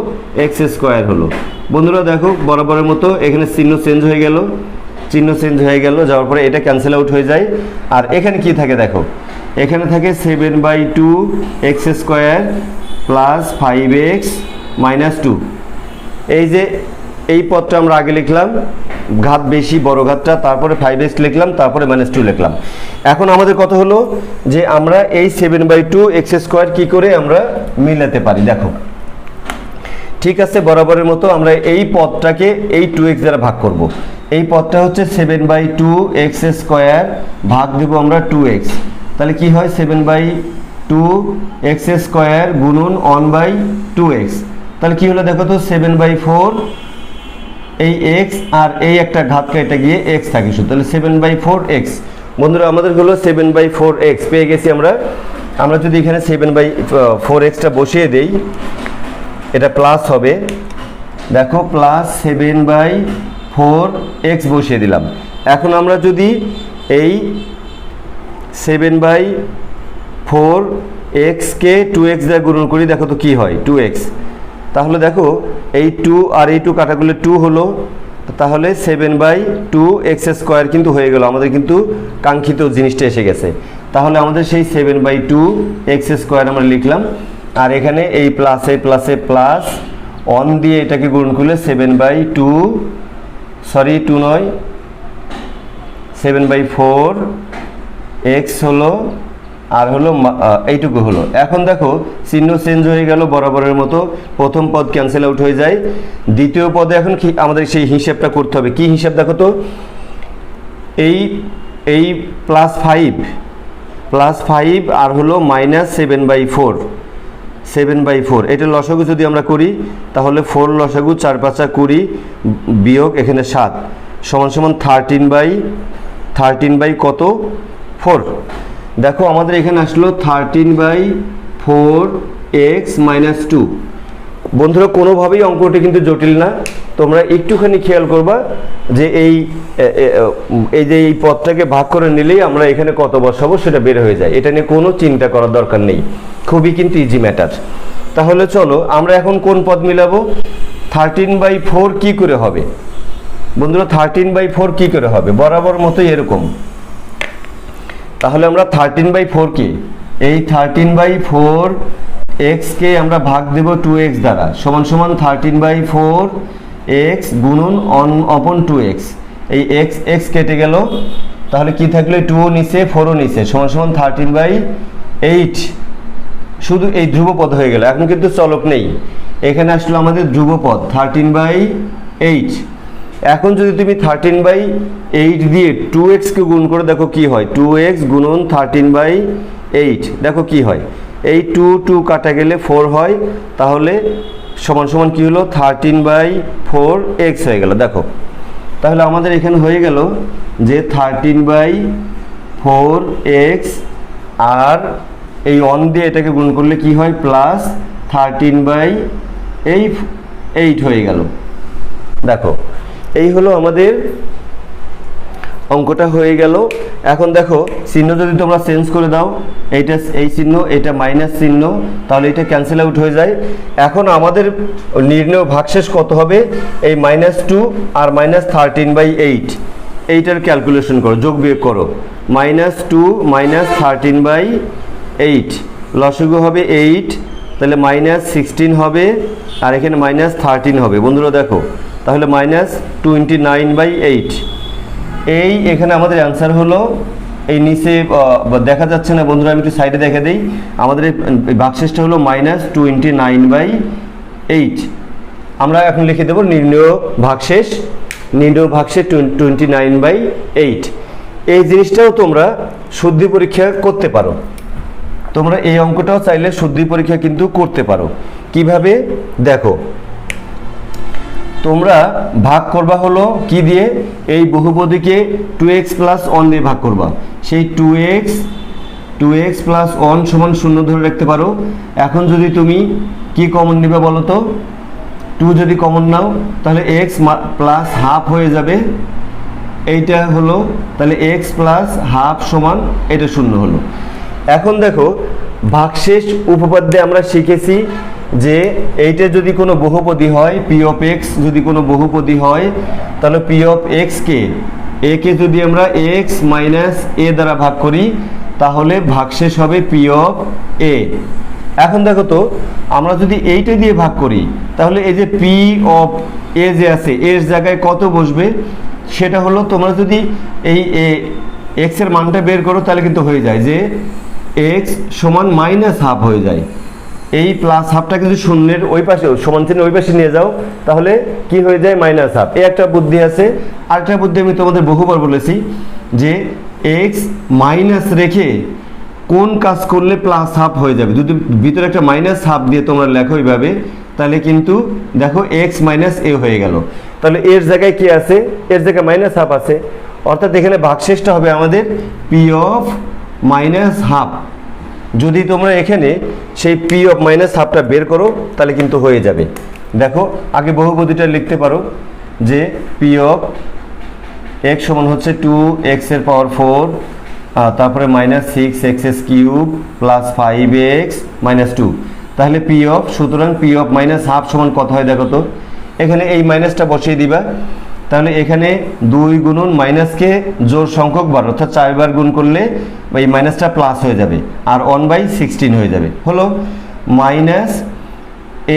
এক্স স্কোয়ার হলো। বন্ধুরা দেখো বরাবরের মতো এখানে চিহ্ন চেঞ্জ হয়ে গেল, যাওয়ার পরে এটা ক্যান্সেল আউট হয়ে যায়। আর এখানে কি থাকে দেখো, এখানে থাকে 7/2 এক্স স্কোয়ার প্লাস 5x - 2। এই যে এই পদটা আমরা আগে লিখলাম ঘাত বেশি বড় ঘাতটা, তারপরে 5x লিখলাম, তারপরে -2 লিখলাম। এখন আমাদের কথা হলো যে আমরা এই 7/2 এক্স স্কোয়ার কী করে আমরা মিলাতে পারি। দেখো ঠিক আছে, বরাবরের মতো আমরা এই পদটাকে এই 2x দ্বারা ভাগ করব। এই পদটা হচ্ছে 7/2 এক্স স্কোয়ার, ভাগ দেব আমরা 2x, তাহলে কি হয় 7/2 এক্স স্কোয়ার গুণন 1/2x, তাহলে কি হলো দেখো তো 7/4 এই x আর এই একটা ঘাত কেটে গিয়ে x থাকে শুধু, তাহলে 7/4x। বন্ধুরা আমাদের হলো 7/4x পেয়ে গেছি আমরা। আমরা যদি এখানে 7/4xটা বসিয়ে দেই, এটা প্লাস হবে, দেখো প্লাস 7/4x বসিয়ে দিলাম। এখন আমরা যদি এই 7/4x কে 2x দ্বারা গুণন করি, দেখো তো কি হয় 2x, তাহলে দেখো এই 2 আর এই 2 কাটাগুলো 2 হলো, তাহলে 7/2 এক্স স্কোয়ার কিন্তু হয়ে গেল, আমাদের কিন্তু কাঙ্ক্ষিত জিনিসটা এসে গেছে। তাহলে আমাদের সেই 7/2 এক্স স্কোয়ার আমরা লিখলাম, আর এখানে এই প্লাসে প্লাস 1 দিয়ে এটাকে গুণ করলে 7/2 2 নয় 7/4x হলো, আর হলো এইটুকু হলো। এখন দেখো চিহ্ন চেঞ্জ হয়ে গেল বরাবরের মতো, প্রথম পদ ক্যান্সেল আউট হয়ে যায়, দ্বিতীয় পদে এখন আমাদের সেই হিসাবটা করতে হবে। কি হিসাব দেখো তো, এই +5 আর হলো -7/4 এটা লসাগু যদি আমরা করি তাহলে 4 লসাগু 4 5 20 বিয়োগ এখানে 7 সমান 13/13 কত 4। দেখো আমাদের এখানে আসলো 13/4x - 2। বন্ধুরা কোনোভাবেই অঙ্কটি কিন্তু জটিল না, তোমরা একটুখানি খেয়াল করবা যে এই পদটাকে ভাগ করে নিলেই আমরা এখানে কত বসাবো সেটা বের হয়ে যায়, এটা নিয়ে কোনো চিন্তা করার দরকার নেই, খুবই কিন্তু ইজি ম্যাটার। তাহলে চলো আমরা এখন কোন পদ মিলাবো, 13/4 কি করে হবে বন্ধুরা, 13/4 কি করে হবে, বরাবর মতোই এরকম। তাহলে আমরা 13/4 কি এই 13/4x কে আমরা ভাগ দেব 2x দ্বারা, সমান 13/4x গুণন 1/2x, এই x কেটে গেল, তাহলে কি থাকলো 2 নিচে 4 নিচে, সমান 13/8, শুধু এই ধ্রুবপদ হয়ে গেল। এখন কিন্তু চলক নেই, এখানে আসলো আমাদের ধ্রুবপদ 13/8। এখন যদি তুমি 13/8 দিয়ে 2x কে গুণ করে দেখো কি হয়, 2x গুণন 13/8 দেখো কি হয়, এই 2 কাটা গেলে 4 হয়, তাহলে সমান কি হলো 13/4x হয়ে গেল। দেখো তাহলে আমাদের এখানে হয়ে গেল যে 13/4x, আর এই 1 দিয়ে এটাকে গুণ করলে কি হয় প্লাস 13/8 হয়ে গেল। দেখো এই হলো আমাদের অঙ্কটা হয়ে গেল। এখন দেখো চিহ্ন যদি তোমরা চেঞ্জ করে দাও, এইটা এই চিহ্ন এটা মাইনাস চিহ্ন, তাহলে এটা ক্যান্সেল আউট হয়ে যায়। এখন আমাদের নির্ণয় ভাগশেষ কত হবে, এই -2 আর -13/8 এইটার ক্যালকুলেশন করো, যোগ বিয়োগ করো, -2 -13/8 লসাগু হবে 8, তাহলে -16 হবে, আর এখানে -13 হবে। বন্ধুরা দেখো তাহলে -29/8, এই এখানে আমাদের অ্যান্সার হলো এই নিচে দেখা যাচ্ছে না বন্ধুরা, আমি একটু সাইডে দেখে দিই। আমাদের এই ভাগশেষটা হলো -29/8। আমরা এখন লিখে দেবো নির্ণয় ভাগশেষ 29/8। এই জিনিসটাও তোমরা শুদ্ধি পরীক্ষা করতে পারো। তোমরা এই অঙ্কটাও চাইলে শুদ্ধি পরীক্ষা কিন্তু করতে পারো। কিভাবে দেখো, তোমরা ভাগ করবা হলো কি দিয়ে, এই বহুপদীকে 2x + 1 দিয়ে ভাগ করবা। সেই 2x + 1 সমান 0 ধরে রাখতে পারো। এখন যদি তুমি কি কমন নেবে বলো তো, 2 যদি কমন নাও তাহলে x + ½ হয়ে যাবে, এইটা হলো তাহলে x + ½ সমান এটা 0 হলো। এখন দেখো ভাগশেষ উপপাদ্যে আমরা শিখেছি যে এইটা যদি কোনো বহুপদী হয়, p of x যদি কোনো বহুপদী হয়, তাহলে p of x K a কে যদি আমরা x - a দ্বারা ভাগ করি তাহলে ভাগশেষ হবে p of a। এখন দেখো তো আমরা যদি এইটা দিয়ে ভাগ করি তাহলে এই যে p of a যে আছে এর জায়গায় কত বসবে, সেটা হলো তোমরা যদি এই x এর মানটা বের করো তাহলে কিন্তু হয়ে যায় যে x সমান -½ হয়ে যায়। এই +½ কিন্তু শূন্যের ওই পাশে, সমান চিহ্নের ওই পাশে নিয়ে যাও তাহলে কি হয়ে যায় -½ এই একটা বুদ্ধি আছে। আরেকটা বুদ্ধি আমি তোমাদের বহুবার বলেছি যে x মাইনাস রেখে কোন কাজ করলে +½ হয়ে যাবে। যদি ভিতরে একটা -½ দিয়ে তোমরা লেখো এইভাবে তাহলে কিন্তু দেখো x - a হয়ে গেল। তাহলে এর জায়গায় কি আছে, এর জায়গায় -½ আছে, অর্থাৎ এখানে ভাগশেষটা হবে আমাদের p of -½ যদি তোমরা এখানে সেই p of -½ বের করো তাহলে কিন্তু হয়ে যাবে। দেখো আগে বহুপদীটা লিখতে পারো যে p of x সমান হচ্ছে 2x এর পাওয়ার 4, তারপরে -6x³ + 5x - 2, তাহলে p of, সুতরাং p of -½ সমান কত হয় দেখো তো, এখানে এই মাইনাসটা বসিয়ে দিবা। তাহলে এখানে 2 গুণন মাইনাসকে জোড় সংখ্যক বার, অর্থাৎ 4 বার গুণ করলে এই মাইনাসটা প্লাস হয়ে যাবে আর 1/16 হয়ে যাবে। হলো মাইনাস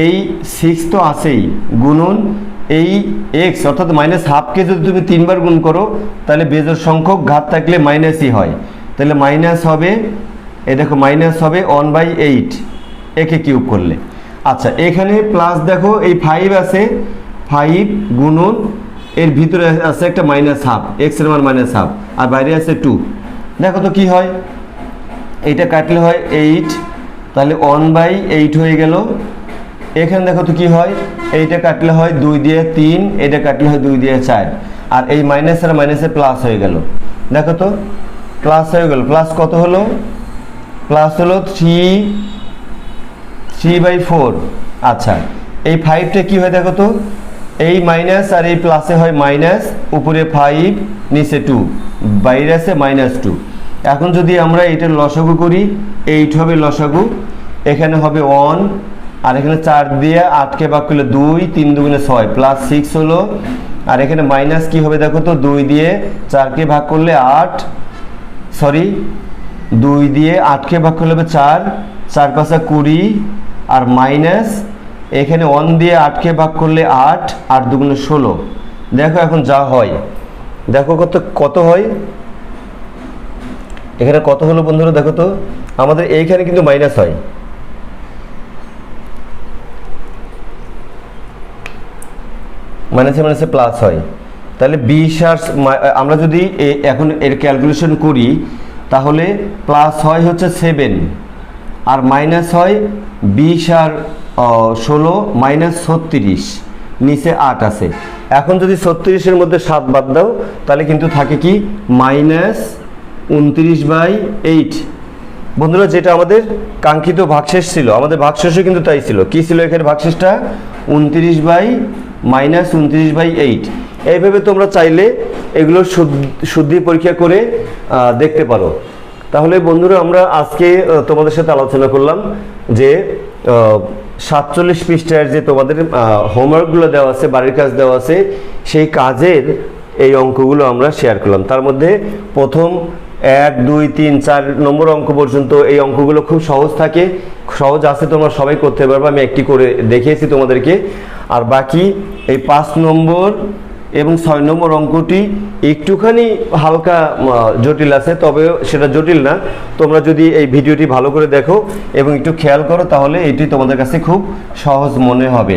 এই 6 তো আছেই গুণন এই x, অর্থাৎ -½ যদি তুমি 3 বার গুণ করো তাহলে বেজোড় সংখ্যক ঘাত থাকলে মাইনাসই হয়, তাহলে মাইনাস হবে, এই দেখো মাইনাস হবে 1/8 একে কিউব করলে। আচ্ছা এখানে প্লাস দেখো এই 5 আছে, 5 গুণন এর ভিতরে আছে একটা -½ x এর মান -½ আর বাইরে আছে 2। দেখো তো কি হয়, এইটা কাটলে হয় 8, তাহলে 1/8 হয়ে গেল। এখানে দেখো তো কি হয়, এইটা কাটলে হয় 2 দিয়ে 3, এটা কাটলে হয় 2 দিয়ে 4, আর এই মাইনাস আর মাইনাসে প্লাস হয়ে গেল। দেখো তো প্লাস হয়ে গেল, প্লাস কত হলো, প্লাস হলো 3/4। আচ্ছা এই 5টা কি হয় দেখো তো, এই মাইনাস আর এই প্লাসে হয় মাইনাস, উপরে 5 নিচে 2, বাইরে আছে -2। এখন যদি আমরা এটার লসাগু করি 8 হবে লসাগু, এখানে হবে 1 আর এখানে 4 দিয়ে 8কে ভাগ করলে 2, 3 দুগুণে 6 +6 হলো, আর এখানে মাইনাস কি হবে দেখো তো, 2 দিয়ে 4কে ভাগ করলে 8, সরি 2 দিয়ে 8কে ভাগ করলে হবে 4, 4 × 5 = 20 আর মাইনাস এখানে 1 দিয়ে 8কে ভাগ করলে 8, 8 দুগুণে 16। দেখো এখন যা হয়, দেখো কত হয়, এখানে কত হলো বন্ধুরা দেখো তো, আমাদের এইখানে কিন্তু মাইনাস হয়, মাইনাসে মাইনাসে প্লাস হয়, তাহলে 20 আর আমরা যদি এখন এর ক্যালকুলেশন করি তাহলে প্লাস হয় হচ্ছে 7 আর মাইনাস হয় 20 আর 16 -36, নিচে 8 আছে। এখন যদি 36-এর মধ্যে 7 বাদ দাও তাহলে কিন্তু থাকে কি -29/8। বন্ধুরা যেটা আমাদের কাঙ্ক্ষিত ভাগশেষ ছিল, আমাদের ভাগশেষও কিন্তু তাই ছিল। কি ছিল এখানে ভাগশেষটা, 29/8। এইভাবে তোমরা চাইলে এগুলো শুদ্ধি পরীক্ষা করে দেখতে পারো। তাহলে বন্ধুরা আমরা আজকে তোমাদের সাথে আলোচনা করলাম যে 47 পৃষ্ঠার যে তোমাদের হোমওয়ার্কগুলো দেওয়া আছে, বাড়ির কাজ দেওয়া আছে, সেই কাজের এই অঙ্কগুলো আমরা শেয়ার করলাম। তার মধ্যে প্রথম 1, 2, 3, 4 নম্বর অঙ্ক পর্যন্ত এই অঙ্কগুলো খুব সহজ থাকে, সহজ আছে, তোমরা সবাই করতে পারবে, আমি একটি করে দেখিয়েছি তোমাদেরকে। আর বাকি এই 5 নম্বর এবং 6 নম্বর অঙ্কটি একটুখানি হালকা জটিল আছে, তবে সেটা জটিল না। তোমরা যদি এই ভিডিওটি ভালো করে দেখো এবং একটু খেয়াল করো তাহলে এটি তোমাদের কাছে খুব সহজ মনে হবে।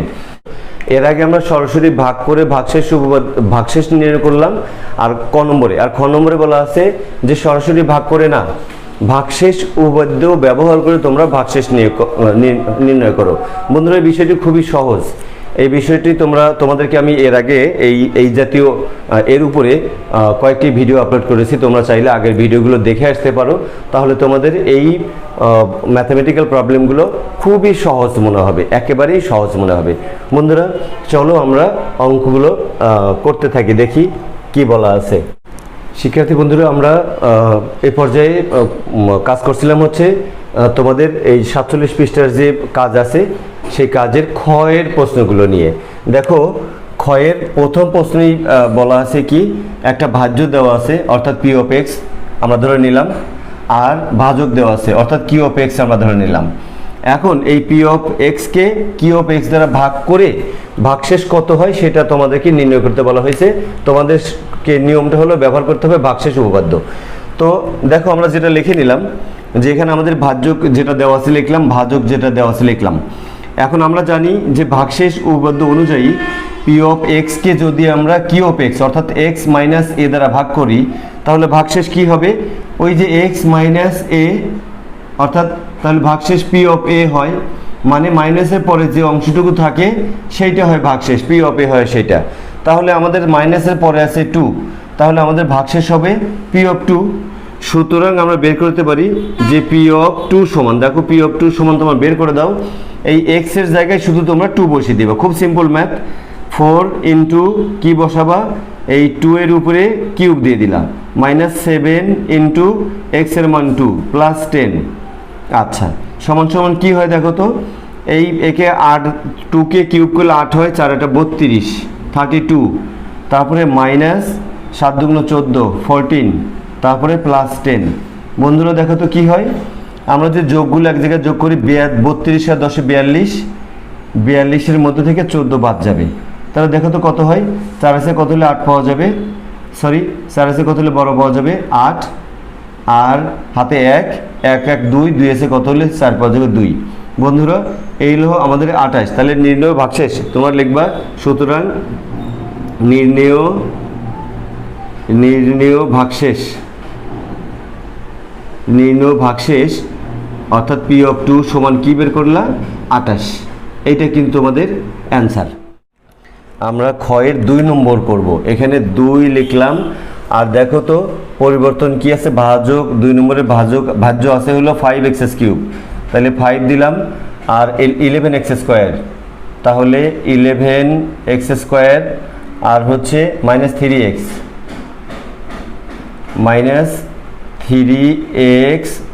এর আগে আমরা সরাসরি ভাগ করে ভাগশেষ নির্ণয় করলাম আর ক নম্বরে বলা আছে যে সরাসরি ভাগ করে না, ভাগশেষ উপপাদ্য ব্যবহার করে তোমরা ভাগশেষ নির্ণয় করো। বন্ধুরা, এই বিষয়টি খুবই সহজ। এই বিষয়টি তোমাদেরকে আমি এর আগে এই জাতীয় এর উপরে কয়েকটি ভিডিও আপলোড করেছি। তোমরা চাইলে আগের ভিডিওগুলো দেখে আসতে পারো, তাহলে তোমাদের এই ম্যাথমেটিক্যাল প্রবলেমগুলো খুবই সহজ মনে হবে, একেবারেই সহজ মনে হবে। বন্ধুরা, চলো আমরা অঙ্কগুলো করতে থাকি, দেখি কি বলা আছে। শিক্ষার্থী বন্ধুরা, আমরা এই পর্যায়ে কাজ করছিলাম হচ্ছে তোমাদের এই 47 পৃষ্ঠার যে কাজ আছে সেই কাজের ক্ষয়ের প্রশ্নগুলো নিয়ে। দেখো, ক্ষয়ের প্রথম প্রশ্নেই বলা আছে কি, একটা ভাজ্য দেওয়া আছে অর্থাৎ পি অফ এক্স আমরা ধরে নিলাম, আর ভাজক দেওয়া আছে অর্থাৎ কিউ অফ এক্স আমরা ধরে নিলাম। এখন এই পি অফ এক্সকে কিউ অফ এক্স দ্বারা ভাগ করে ভাগশেষ কত হয় সেটা তোমাদেরকে নির্ণয় করতে বলা হয়েছে। তোমাদেরকে নিয়মটা হলো ব্যবহার করতে হবে ভাগশেষ উপপাদ্য। তো দেখো, আমরা যেটা লিখে নিলাম যে এখানে আমাদের ভাজ্যক যেটা দেওয়া আছে লিখলাম, ভাজক যেটা দেওয়া আছে লিখলাম। এখন আমরা জানি যে ভাগশেষ উপপাদ্য অনুযায়ী পি অফ এক্সকে যদি আমরা কিউ অফ এক্স অর্থাৎ এক্স মাইনাস এ দ্বারা ভাগ করি তাহলে ভাগশেষ কি হবে, ওই যে এক্স মাইনাস এ, অর্থাৎ তাহলে ভাগশেষ পি অফ এ হয়, মানে মাইনাসের পরে যে অংশটুকু থাকে সেইটা হয় ভাগশেষ, পি অফ এ হয় সেটা। তাহলে আমাদের মাইনাসের পরে আছে 2, তাহলে আমাদের ভাগশেষ হবে পি অফ 2। সুতরাং আমরা বের করতে পারি যে পি অফ 2 সমান, দেখো পি অফ 2 সমান তোমরা বের করে দাও, এই এক্স এর জায়গায় শুধু তোমরা 2 বসিয়ে দিবা, খুব সিম্পল ম্যাথ। 4 ইন্টু কি বসাবা, এই 2 এর উপরে কিউব দিয়ে দিলাম, -7 ইন্টু এক্স এর মান 2 প্লাস 10। আচ্ছা, সমান সমান কি হয় দেখো তো, এই একে 8, 2কে কিউব করলে 8 হয়, 4 এটা 32, 32, তারপরে মাইনাস 7 দুগুণ 14, 14, তারপরে প্লাস 10। বন্ধুরা দেখো তো কি হয়, আমরা যে যোগগুলো এক জায়গায় যোগ করি, 32 আর 10 42, 42-এর মধ্যে থেকে 14 বাদ যাবে, তাহলে দেখো তো কত হয়, 4 আছে কত হলে 8 পাওয়া যাবে, 4 আছে কত হলে বড় পাওয়া যাবে 8, আর হাতে 1, 1 1 2, 2 আছে কত হলে 4 পাওয়া যাবে 2। বন্ধুরা, এই হলো আমাদের 28। তাহলে নির্ণয় ভাগশেষ তোমার লিখবা, সুতরাং নির্ণয় ভাগশেষ অর্থাৎ পি অফ 2 সমান কি বের করলা, 28। এইটা কিন্তু আমাদের অ্যান্সার। আমরা ক্ষয়ের 2 নম্বর করব, এখানে 2 লিখলাম, আর দেখো তো পরিবর্তন কি আছে, ভাজক 2 নম্বরে ভাজ্য আছে হলো 5x3, তাহলে 5 দিলাম, আর 11x², তাহলে 11x², আর হচ্ছে -3x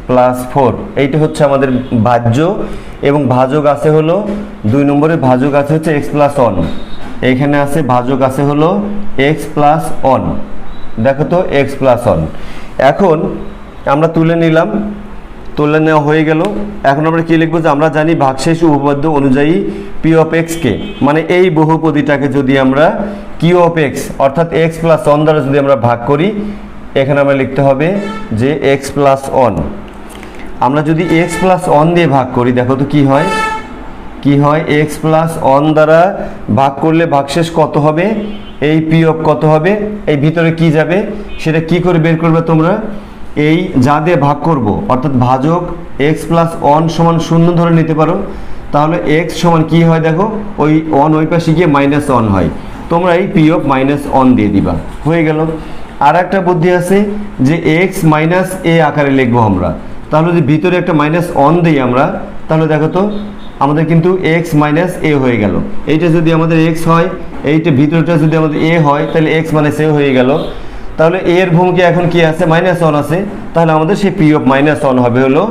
প্লাস 4, এইটা হচ্ছে আমাদের ভাজ্য। এবং ভাজক আছে হলো 2 নম্বরে ভাজক আছে হচ্ছে x প্লাস 1, এইখানে আছে ভাজক আছে হলো x প্লাস 1, দেখো তো x প্লাস 1। এখন আমরা তুলে নিলাম, তুলে নেওয়া হয়ে গেল। এখন আমরা কি লিখবো, যে আমরা জানি ভাগশেষ উপপাদ্য অনুযায়ী পি অফ এক্সকে, মানে এই বহুপদীটাকে যদি আমরা কিউ অফ এক্স অর্থাৎ x প্লাস 1 দ্বারা যদি আমরা ভাগ করি, এখানে আমরা লিখতে হবে যে x প্লাস 1। আমরা যদি x প্লাস 1 দিয়ে ভাগ করি, দেখো তো কি হয়, x প্লাস 1 দ্বারা ভাগ করলে ভাগশেষ কত হবে, এই পি অফ কত হবে, এই ভিতরে কি যাবে সেটা কি করে বের করবে তোমরা, এই যা দিয়ে ভাগ করব অর্থাৎ ভাজক x প্লাস 1 সমান 0 ধরে নিতে পারো, তাহলে x সমান কি হয় দেখো, ওই 1 ওই পাশে গিয়ে -1 হয়, তোমরা এই পি অফ -1 দিয়ে দিবা, হয়ে গেল। আর একটা বুদ্ধি আছে যে x মাইনাস এ আকারে লিখবো আমরা, তাহলে যদি ভিতরে একটা -1 দিই আমরা, তাহলে দেখো তো আমাদের কিন্তু x মাইনাস এ হয়ে গেল। এইটা যদি আমাদের x হয়, এইটা ভিতরটা যদি আমাদের a হয়, তাহলে x মাইনাস এ হয়ে গেল। তাহলে a এর ভূমিকা এখন কি আছে, -1 আছে, তাহলে আমাদের সেই পি অফ -1 হবে হলো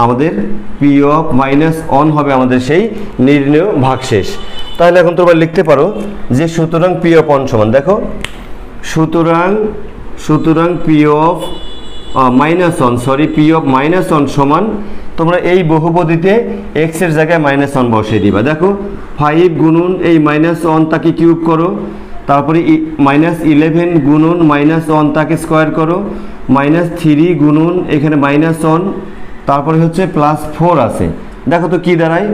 আমাদের পি অফ -1 হবে আমাদের সেই নির্ণয় ভাগশেষ। তাহলে এখন তোমরা লিখতে পারো যে সুতরাং পি অফ 1 সমান, দেখো সুতরাং পি অফ -1 সমান, তোমরা এই বহুপদীতে x এর জায়গায় -1 বসিয়ে দিবা। দেখো 5 গুণন এই -1 তাকে কিউব করো, তারপরে -11 গুণন -1 তাকে স্কোয়ার করো, -3 গুণন এখানে -1, তারপরে হচ্ছে +4 আছে। দেখো তো কি দাঁড়ায়,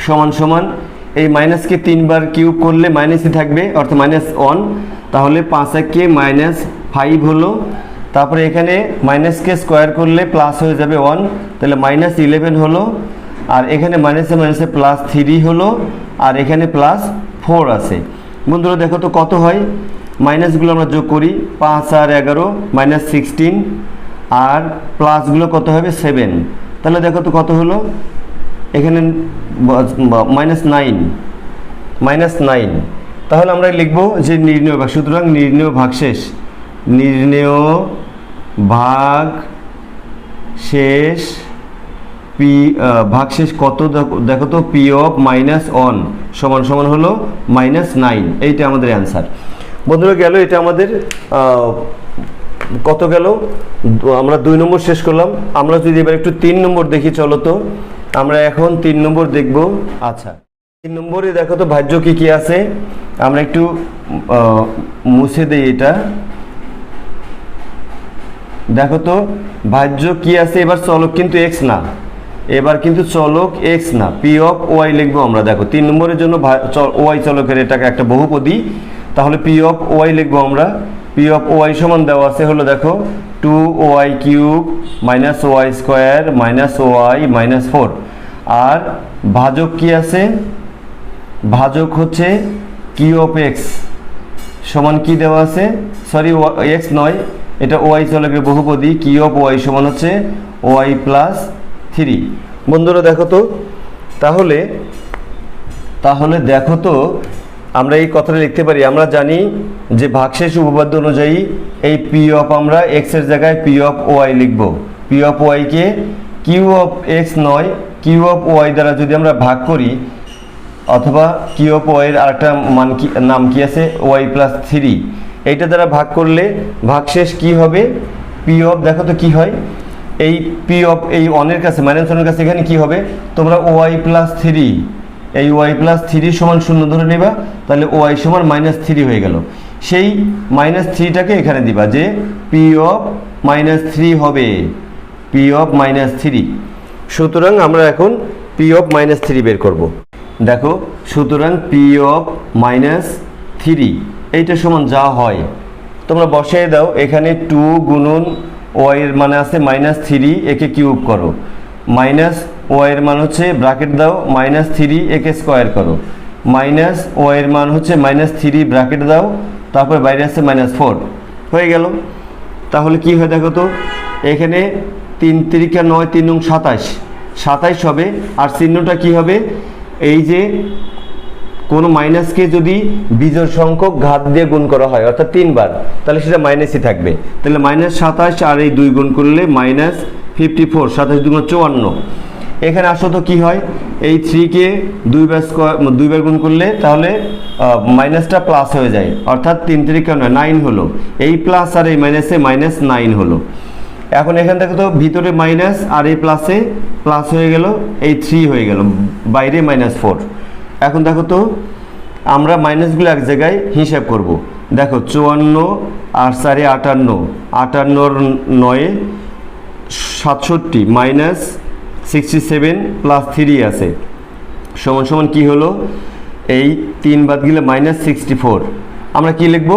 সমান সমান এই মাইনাসকে 3 বার কিউব করলে মাইনাসই থাকবে, অর্থাৎ -1, তাহলে 5 একে -5 হলো। তারপরে এখানে মাইনাসকে স্কোয়ার করলে প্লাস হয়ে যাবে 1, তাহলে -11 হলো। আর এখানে মাইনাসে মাইনাসে +3 হলো, আর এখানে +4 আছে। বন্ধুরা দেখো তো কত হয়, মাইনাসগুলো আমরা যোগ করি, 5 আর 11 -16, আর প্লাসগুলো কত হবে 7, তাহলে দেখো তো কত হলো, এখানে -9, তাহলে আমরা লিখবো যে নির্ণয় ভাগ। সুতরাং নির্ণয় ভাগশেষ, নির্ণয় ভাগশেষ ভাগশেষ কত দেখো তো, P অফ -1 সমান সমান হলো -9, এইটা আমাদের অ্যান্সার। বন্ধুরা গেল এটা আমাদের কত গেল, আমরা 2 নম্বর শেষ করলাম। আমরা যদি এবার একটু 3 নম্বর দেখি, চলো তো আমরা এখন 3 নম্বর দেখব। আচ্ছা, 3 নম্বরে দেখো তো ভাজ্য কি কি আছে, আমরা একটু মুছে দেই এটা। দেখো তো ভাজ্য কি আছে, এবার চলক কিন্তু এক্স না, এবার কিন্তু চলক এক্স না, পি অফ ওয়াই লিখবো আমরা। দেখো 3 নম্বরের জন্য ওয়াই চলকের এটাকে একটা বহুপদী, তাহলে পি অফ ওয়াই লিখবো আমরা। পি অফ ওয়াই সমান দেওয়া আছে হলো দেখো 2y cube -y square -y -4, আর ভাজক কি আছে, ভাজক হচ্ছে কিউ অফ এক্স সমান কি দেওয়া আছে, সরি এক্স নয়, এটা ওয়াই চলকের বহুপদী, কিউ অফ ওয়াই সমান হচ্ছে ওয়াই +3। বন্ধুরা দেখো তো, তাহলে দেখো তো আমরা এই কথাটা লিখতে পারি। আমরা জানি যে ভাগশেষ উপপাদ্য অনুযায়ী এই পি অফ আমরা এক্স এর জায়গায় পি অফ ওয়াই লিখব। পি অফ ওয়াইকে কিউ অফ এক্স নয়, কিউ অফ ওয়াই দ্বারা যদি আমরা ভাগ করি, অথবা কিউ অফ ওয়াই এর আরেকটা মান কি, নাম কি আছে, ওয়াই +3, এইটা দ্বারা ভাগ করলে ভাগশেষ কি হবে, পি অফ দেখো তো কি হয়, এই পি অফ এই অনের কাছে -1 এর কাছে এখানে কি হবে, তোমরা ওয়াই +3, এই ওয়াই +3 সমান 0 ধরে নেবা, তাহলে ওয়াই সমান -3 হয়ে গেল। সেই -3টাকে এখানে দিবা, যে পি অফ -3 হবে, পি অফ -3। সুতরাং আমরা এখন পি অফ -3 বের করব। দেখো সুতরাং পি অফ -3 এইটা সমান যা হয় তোমরা বসিয়ে দাও। এখানে 2 গুণন ওয়াই এর মানে আছে -3, একে কিউব করো, মাইনাস ওয়াই এর মান হচ্ছে ব্র্যাকেট দাও -3, একে স্কোয়ার করো, মাইনাস ওয়াই এর মান হচ্ছে -3 ব্র্যাকেট দাও, তারপর বাইরে আছে -4 হয়ে গেল। তাহলে কি হয় দেখো তো, এখানে 3 3 9 3 9 27 হবে। আর চিহ্নটা কি হবে, এই যে কোনো মাইনাসকে যদি বিজোড় সংখ্যক ঘাত দিয়ে গুণ করা হয়, অর্থাৎ 3 বার, তাহলে সেটা মাইনাসই থাকবে। তাহলে -27 আর এই 2 গুণ করলে -54, 27 2 54। এখানে আসো তো কি হয়, এই 3 কে 2 বার গুণ করলে তাহলে মাইনাসটা প্লাস হয়ে যায়, অর্থাৎ 3 3 9 হলো। এই প্লাস আর এই মাইনাসে -9 হলো। এখন এখান থেকে তো ভিতরে মাইনাস আর এই প্লাসে প্লাস হয়ে গেল, এই 3 হয়ে গেল, বাইরে -4। এখন দেখো তো আমরা মাইনাসগুলো এক জায়গায় হিসাব করব। দেখো 54 আর 4 58, 58 9 67, -67 +3 আছে সমান সমান কি হলো, এই 3 বাদ গেলে -64। আমরা কি লিখব,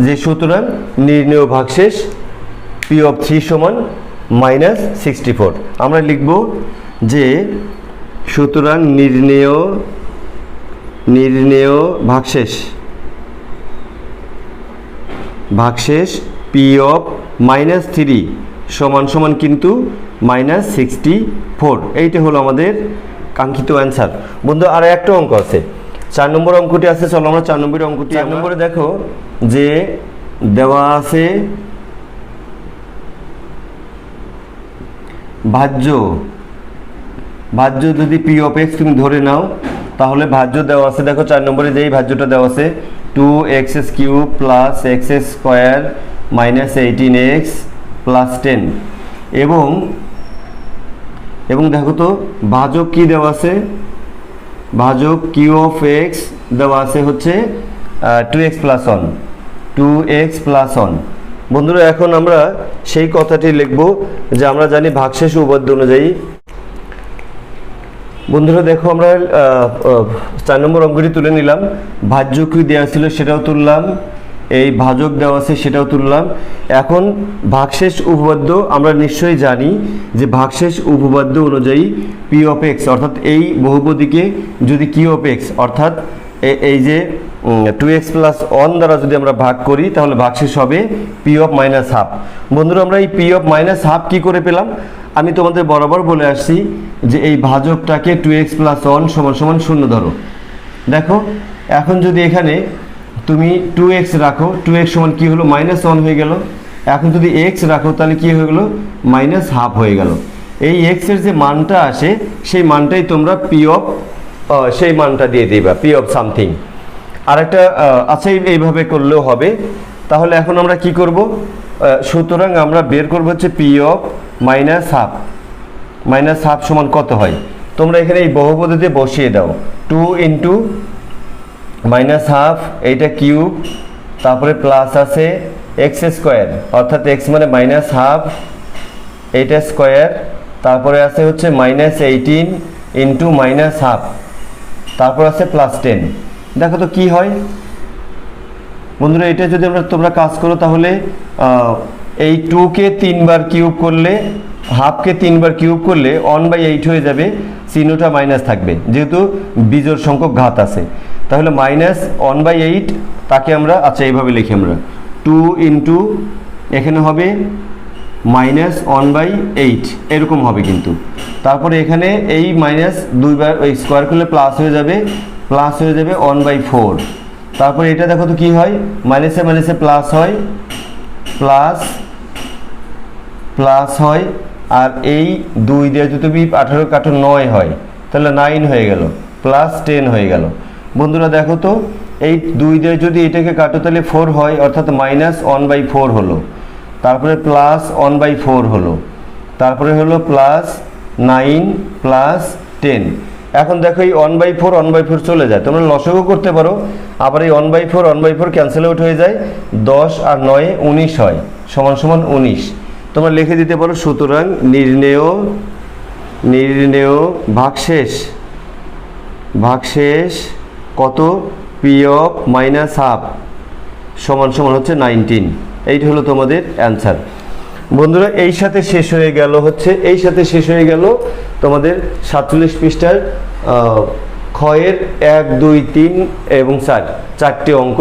যে সুতরাং নির্ণেয় ভাগশেষ পি অফ 3 সমান -64। আমরা লিখব যে সুতরাং নির্ণেয় ভাগশেষ পি অফ -3 সমান সমান কিন্তু -64। এইটা হলো আমাদের কাঙ্ক্ষিত অ্যান্সার। বন্ধু আর একটা অঙ্ক আছে, 4 নম্বর অঙ্কটি আছে, চলো আমরা 4 নম্বর অঙ্কটি। 4 নম্বরে দেখো যে দেওয়া আছে ভাজ্য যদি পি অফ এক্স তুমি ধরে নাও, তাহলে ভাজ্য দেওয়া আছে। দেখো 4 নম্বরে যেই ভাজ্যটা দেওয়া আছে 2x³ + x² -18x + 10, এবং দেখো তো ভাজক কি দেওয়া আছে, ভাজক কিউ অফ এক্স দেওয়া আছে হচ্ছে 2x প্লাস 1, 2x প্লাস 1। বন্ধুরা এখন আমরা সেই কথাটি লিখব যে আমরা জানি ভাগশেষ উপপাদ্য অনুযায়ী। বন্ধুরা দেখো আমরা 4 নম্বর অঙ্কটি তুলে নিলাম, ভাজ্য কি দেওয়া ছিল সেটাও তুললাম, এই ভাজক দেওয়া আছে সেটাও তুললাম। এখন ভাগশেষ উপপাদ্য আমরা নিশ্চয়ই জানি যে ভাগশেষ উপপাদ্য অনুযায়ী পি অফ এক্স অর্থাৎ এই বহুপদীকে যদি কিউ অফ এক্স অর্থাৎ এই যে 2x প্লাস 1 দ্বারা যদি আমরা ভাগ করি তাহলে ভাগশেষ হবে পি অফ মাইনাস হাফ। বন্ধুরা আমরা এই পি অফ মাইনাস হাফ কী করে পেলাম? আমি তোমাদের বরাবর বলে আসছি যে এই ভাজকটাকে 2x প্লাস 1 সমান সমান 0 ধরো। দেখো এখন যদি এখানে তুমি 2x রাখো, 2x সমান কী হলো মাইনাস 1 হয়ে গেল। এখন যদি x রাখো তাহলে কী হয়ে গেলো মাইনাস হাফ হয়ে গেল। এই x এর যে মানটা আসে সেই মানটাই তোমরা পি অফ সেই মানটা দিয়ে দিবা, পি অফ সামথিং। আরেকটা আছে এইভাবে করলেও হবে। তাহলে এখন আমরা কি করব? সুতরাং আমরা বের করব হচ্ছে P of minus half. Minus half সমান কত হয়? তোমরা এখানে এই বহুপদীতে বসিয়ে দাও, 2 ইন্টু মাইনাস হাফ এইটা কিউব, তারপরে প্লাস আছে এক্স স্কোয়ার অর্থাৎ এক্স মানে মাইনাস হাফ এইটা স্কোয়ার, তারপরে আছে হচ্ছে মাইনাস 18 ইন্টু মাইনাস হাফ, তারপর আছে প্লাস 10। দেখো তো কি হয় বন্ধুরা, এটা যদি তোমরা কাজ করো তাহলে এই 2কে 3 বার কিউব করলে, হাফকে 3 বার কিউব করলে 1/8 হয়ে যাবে, চিহ্নটা মাইনাস থাকবে যেহেতু বিজোড় সংখ্যক ঘাত আছে। তাহলে মাইনাস 1/8 তাকে আমরা আচ্ছা এইভাবে লিখি আমরা 2 ইন্টু এখানে হবে মাইনাস 1/8 এরকম হবে কিন্তু। তারপরে এখানে এই মাইনাস 2 বার ওই স্কোয়ার করলে প্লাস হয়ে যাবে, প্লাস হয়ে যাবে 1/4। তারপরে এটা দেখো তো কি হয়, মাইনাসে মাইনাসে প্লাস হয়, প্লাস প্লাস হয়, আর এই 2 দিয়ে যদি তুমি 18 কাটো 9 হয় তাহলে 9 হয়ে গেল, প্লাস 10 হয়ে গেল। বন্ধুরা দেখো তো এই 2 দিয়ে যদি এটাকে কাটো তাহলে 4 হয় অর্থাৎ মাইনাস 1/4 হলো, তারপরে প্লাস 1/4 হলো, তারপরে হলো প্লাস 9 প্লাস 10। এখন দেখো এই 1/4 চলে যায়, তোমরা লসাগু করতে পারো, আবার এই 1/4 ক্যান্সেল আউট হয়ে যায়, 10 আর 9 19 হয়, সমান সমান 19। তোমরা লিখে দিতে পারো সুতরাং নির্ণেয় ভাগশেষ কত? পি অফ মাইনাস হাফ সমান সমান হচ্ছে 19। এইটা হলো তোমাদের অ্যান্সার। বন্ধুরা এই সাথে শেষ হয়ে গেল তোমাদের 47 পৃষ্ঠার ক্ষয়ের 1, 2, 3 এবং 4 চারটি অঙ্ক।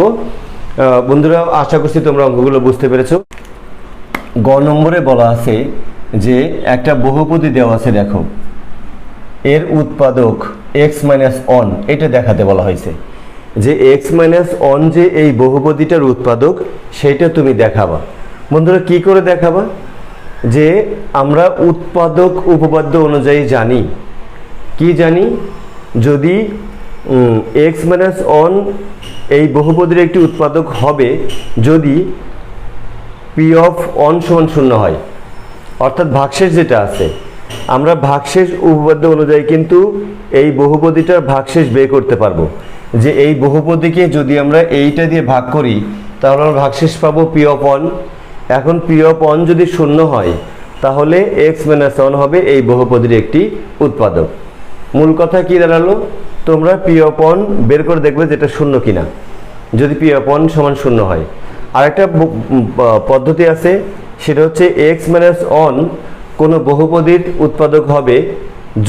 বন্ধুরা আশা করছি তোমরা অঙ্কগুলো বুঝতে পেরেছো। গ নম্বরে বলা আছে যে একটা বহুপদী দেওয়া আছে, দেখো এর উৎপাদক x মাইনাস 1 এটা দেখাতে বলা হয়েছে যে x মাইনাস 1 যে এই বহুপদীটার উৎপাদক সেইটা তুমি দেখাবা। বন্ধুরা কি করে দেখাবা? যে আমরা উৎপাদক উপপাদ্য অনুযায়ী জানি, কি জানি, যদি x মাইনাস 1 এই বহুপদীর একটি উৎপাদক হবে যদি পি অফ 1 সমান 0 হয়, অর্থাৎ ভাগশেষ যেটা আছে, আমরা ভাগশেষ উপপাদ্য অনুযায়ী কিন্তু এই বহুপদীটার ভাগশেষ বের করতে পারবো। যে এই বহুপদীকে যদি আমরা এইটা দিয়ে ভাগ করি তাহলে আমরা ভাগশেষ পাবো পি অফ 1। এখন পি অফ 1 যদি 0 হয় তাহলে এক্স মাইনাস 1 হবে এই বহুপদীর একটি উৎপাদক। মূল কথা কি দাঁড়ালো? তোমরা পি অফ 1 বের করে দেখবে যেটা 0 কিনা, যদি পি অফ 1 সমান 0 হয়। আরেকটা পদ্ধতি আছে, সেটা হচ্ছে এক্স মাইনাস 1 কোনো বহুপদীর উৎপাদক হবে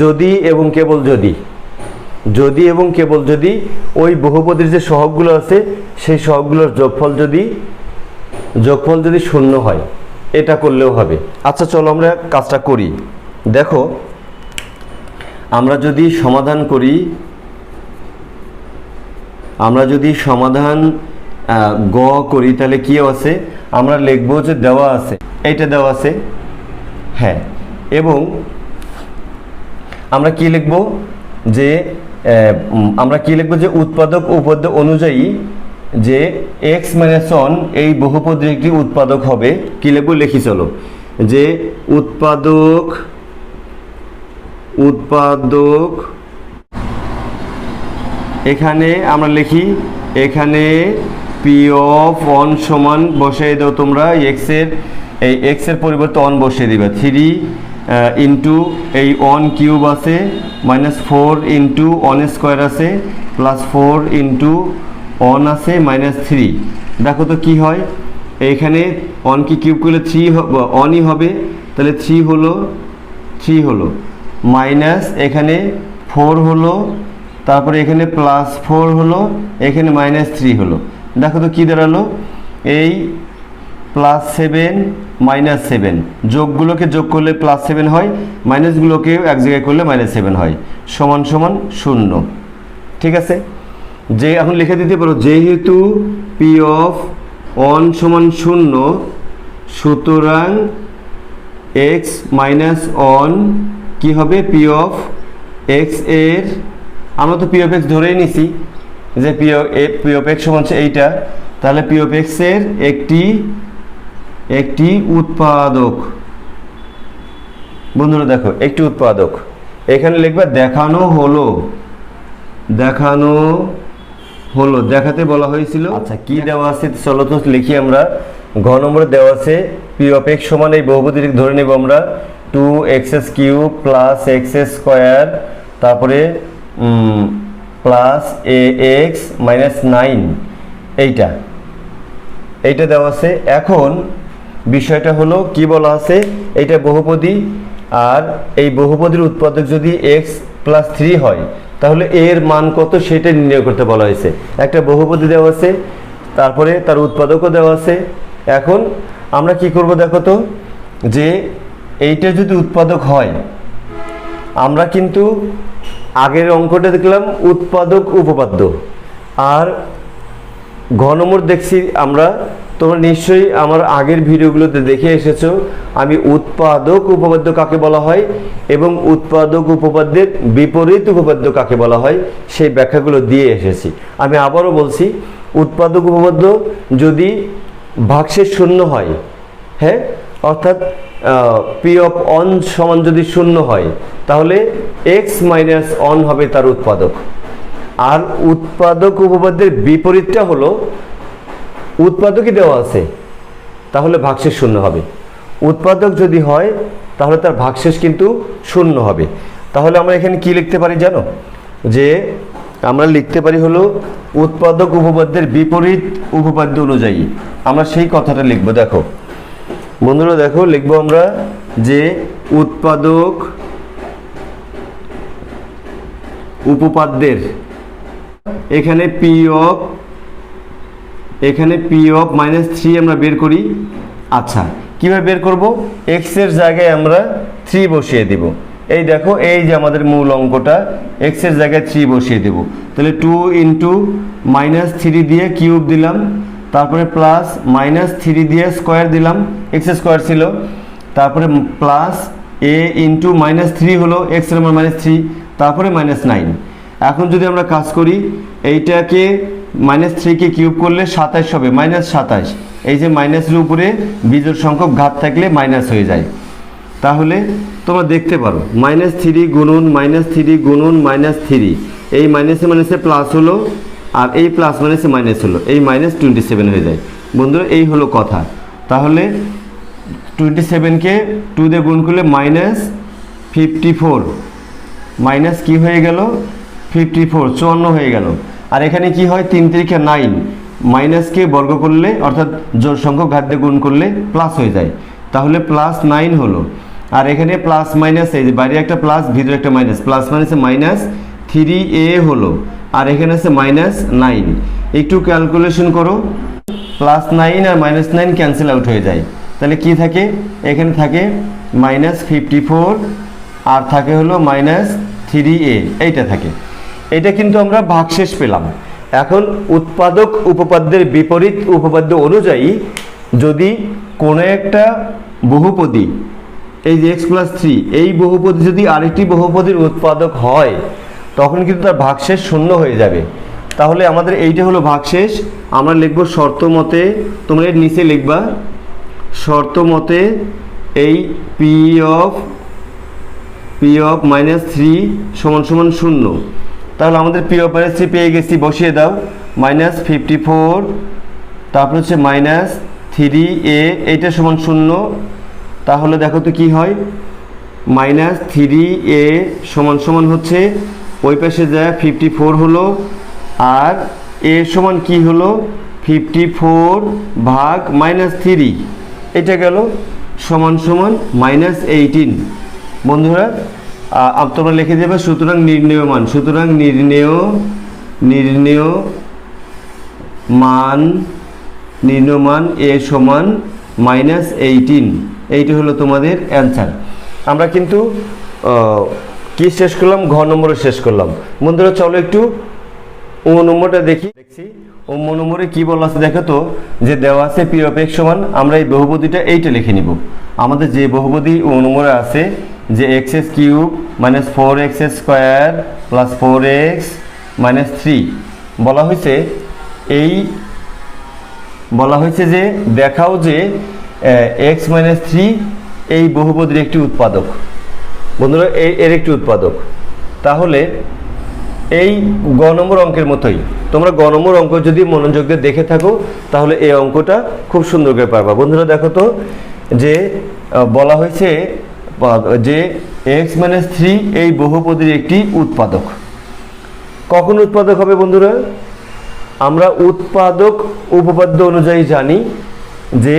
যদি এবং কেবল যদি ওই বহুপদীর যে সহগগুলো আছে সেই সহগগুলোর যোগফল যদি 0 হয়, এটা করলেও হবে। আচ্ছা চলো আমরা কাজটা করি। দেখো আমরা যদি সমাধান গ করি তাহলে কি আছে? আমরা লিখবো যে দেওয়া আছে, এইটা দেওয়া আছে, হ্যাঁ, এবং আমরা কি লিখবো যে উৎপাদক উপপাদ্য অনুযায়ী যে x মাইনাস 1 এই বহুপদীর একটি উৎপাদক হবে। কি লিখবো? লিখি চলো, যে উৎপাদক এখানে আমরা লিখি এখানে পি অফ অন সমান বসিয়ে দাও তোমরা এক্সের পরিবর্তে অন বসিয়ে দিবা 3 ইন্টু এই অন কিউব আছে -4 ইন্টু অন স্কোয়ার আছে +4 ইন্টু অন আছে -3। দেখো তো কি হয়, এখানে অন কি কিউব করলে 3 অনই হবে, তাহলে 3 হলো মাইনাস এখানে 4 হলো, তারপরে এখানে +4 হলো, এখানে -3 হলো। দেখো তো কি দাঁড়ালো, এই +7 -7 যোগগুলোকে যোগ করলে +7 হয়, মাইনাসগুলোকে এক জায়গায় করলে -7 হয়, সমান সমান 0। ঠিক আছে, যে এখন লিখে দিতে পারো যেহেতু পি অফ অন সমান 0, সুতরাং এক্স মাইনাস অন কি হবে, পি অফ এক্স এর, আমরা তো পি অফ এক্স ধরেই নিছি যে পি অফ এক্স সমান এইটা, তাহলে পি অফ এক্স এর একটি উৎপাদক। বন্ধুরা দেখো, একটি উৎপাদক এখানে লিখবা দেখানো হলো, দেখাতে বলা হয়েছিল। আচ্ছা, কি দেওয়া আছে চলো তো লিখি আমরা। ঘ নম্বরে দেওয়া আছে পি অফ এক্স সমান এই বহুপদী ধরে নেব আমরা 2x³ + x², তারপরে প্লাস ax - 9, এইটা দেওয়া আছে। এখন বিষয়টা হলো কি বলা আছে, এইটা বহুপদী, আর এই বহুপদীর উৎপাদক যদি x + 3 হয় তাহলে এর মান কত সেটা নির্ণয় করতে বলা হয়েছে। একটা বহুপদী দেওয়া আছে, তারপরে তার উৎপাদকও দেওয়া আছে। এখন আমরা কি করব দেখো তো, যে এইটা যদি উৎপাদক হয়, আমরা কিন্তু আগের অঙ্কটা দেখলাম উৎপাদক উপপাদ্য, আর ঘ নম্বর দেখছি আমরা, তোমরা নিশ্চয়ই আমার আগের ভিডিওগুলোতে দেখে এসেছো আমি উৎপাদক উপপাদ্য কাকে বলা হয় এবং উৎপাদক উপপাদ্যের বিপরীত উপপাদ্য কাকে বলা হয় সেই ব্যাখ্যাগুলো দিয়ে এসেছি। আমি আবারও বলছি, উৎপাদক উপপাদ্য যদি ভাগশেষ শূন্য হয়, হ্যাঁ, অর্থাৎ পি অফ অন সমান যদি 0 হয় তাহলে এক্স মাইনাস অন হবে তার উৎপাদক। আর উৎপাদক উপপাদ্যের বিপরীতটা হলো উৎপাদকই দেওয়া আছে তাহলে ভাগশেষ 0 হবে, উৎপাদক যদি হয় তাহলে তার ভাগশেষ কিন্তু 0 হবে। তাহলে আমরা এখানে কি লিখতে পারি জানো, যে আমরা লিখতে পারি হলো উৎপাদক উপপাদ্যের বিপরীত উপপাদ্য অনুযায়ী আমরা সেই কথাটা লিখবো। দেখো বন্ধুরা, দেখো লিখবো আমরা যে উৎপাদক উপপাদ্যের এখানে পি অফ -3 আমরা বের করি। আচ্ছা, কিভাবে বের করব, এক্স এর জায়গায় আমরা 3 বসিয়ে দেব। এই দেখো, এই যে আমাদের মূল অঙ্কটা, এক্স এর জায়গায় 3 বসিয়ে দেব, তাহলে 2 ইন্টু -3 দিয়ে কিউব দিলাম, তারপরে প্লাস -3 দিয়ে স্কোয়ার দিলাম, এক্স স্কোয়ার ছিল, তারপরে প্লাস a ইন্টু -3 হলো, এক্স এর মান -3, তারপরে -9। এখন যদি আমরা কাজ করি, এইটাকে -3 কে কিউব করলে 27 হবে, -27। এই যে মাইনাসের উপরে বিজোড় সংখ্যক ঘাত থাকলে মাইনাস হয়ে যায়। তাহলে তোমরা দেখতে পারো -3 গুণন -3 গুণন -3, এই মাইনাসে প্লাস হলো, আর এই প্লাস মাইনাস হলো, এই -27 হয়ে যায়। বন্ধুরা, এই হলো কথা। তাহলে 27কে 2 দিয়ে গুণ করলে -54, মাইনাস কি হয়ে গেল 54, 54 হয়ে গেল। আর এখানে কি হয়, 3 × 9, মাইনাসকে বর্গ করলে অর্থাৎ জোড় সংখ্যক ঘাত দিয়ে গুণ করলে প্লাস হয়ে যায়, তাহলে +9 হলো। আর এখানে প্লাস মাইনাস, এই যে বাইরে একটা প্লাস ভিতরে একটা মাইনাস, প্লাস মাইনাসে -3a হলো, আর এখানে আছে -9। একটু ক্যালকুলেশন করো, +9 আর -9 ক্যান্সেল আউট হয়ে যায়, তাহলে কি থাকে, এখানে থাকে -54 আর থাকে হলো -3a, এইটা থাকে। এটা কিন্তু আমরা ভাগশেষ পেলাম। এখন উৎপাদক উপপাদ্যের বিপরীত উপপাদ্য অনুযায়ী যদি কোনো একটা বহুপদী, এই যে x + 3, এই বহুপদী যদি আরেকটি বহুপদীর উৎপাদক হয় তখন কিন্তু তার ভাগশেষ 0 হয়ে যাবে। তাহলে আমাদের এইটা হলো ভাগশেষ। আমরা লিখব শর্ত মতে, তোমরা এর নিচে লিখবা শর্ত মতে এই পি অফ -3 = 0। তাহলে আমাদের পি অফ -3 পেয়ে গেছি, বসিয়ে দাও। মাইনাস 54, তারপর হচ্ছে মাইনাস 3a, এইটা সমান 0। তাহলে দেখো তো কি হয়, মাইনাস 3a সমান সমান হচ্ছে ওই পাশে যায় 54 হলো, আর a সমান কি হলো 54 ভাগ মাইনাস 3, এটা গেল সমান সমান মাইনাস 18। বন্ধুরা তোমরা লিখে দেবে সুতরাং নির্ণেয় মান, সুতরাং নির্ণেয় মান a সমান মাইনাস 18, এইটা হলো তোমাদের অ্যান্সার। আমরা কিন্তু কি শেষ করলাম, ঘ নম্বরে শেষ করলাম। বন্ধুরা চলো একটু ও নম্বরটা দেখছি। ও নম্বরে কি বলা আছে দেখো তো, যে দেওয়া আছে পি অফ এক্স সমান, আমরা এই বহুপদীটা এইটা লিখে নিব। আমাদের যে বহুপদী ও নম্বরে আছে যে x S cube minus 4x square plus 4x minus 3, বলা হয়েছে যে দেখাও যে x মাইনাস 3 এই বহুপদীর একটি উৎপাদক। বন্ধুরা এর একটি উৎপাদক। তাহলে এই গ নম্বর অঙ্কের মতোই তোমরা গ নম্বর অঙ্ক যদি মনোযোগ দিয়ে দেখে থাকো তাহলে এই অঙ্কটা খুব সুন্দর করে পারবা। বন্ধুরা দেখো তো, যে বলা হয়েছে যে x মাইনাস 3 এই বহুপদীর একটি উৎপাদক। কখন উৎপাদক হবে বন্ধুরা? আমরা উৎপাদক উপপাদ্য অনুযায়ী জানি যে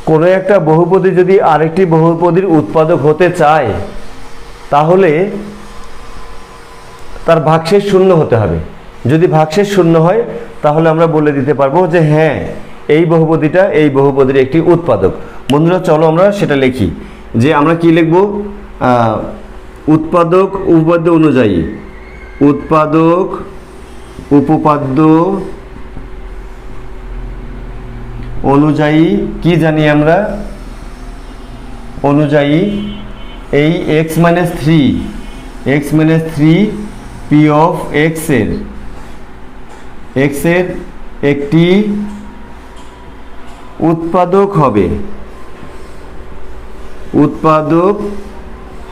কোনো একটা বহুপদী যদি আরেকটি বহুপদীর উৎপাদক হতে চায় তাহলে তার ভাগশেষ শূন্য হতে হবে। যদি ভাগশেষ শূন্য হয় তাহলে আমরা বলে দিতে পারবো যে হ্যাঁ এই বহুপদীটা এই বহুপদীর একটি উৎপাদক। বন্ধুরা চলো আমরা সেটা লিখি, যে আমরা কি লিখব, উৎপাদক উপপাদ্য অনুযায়ী, উৎপাদক উপপাদ্য অনুযায়ী কি জানি আমরা, অনুযায়ী এই x minus 3 P of x এর একটি উৎপাদক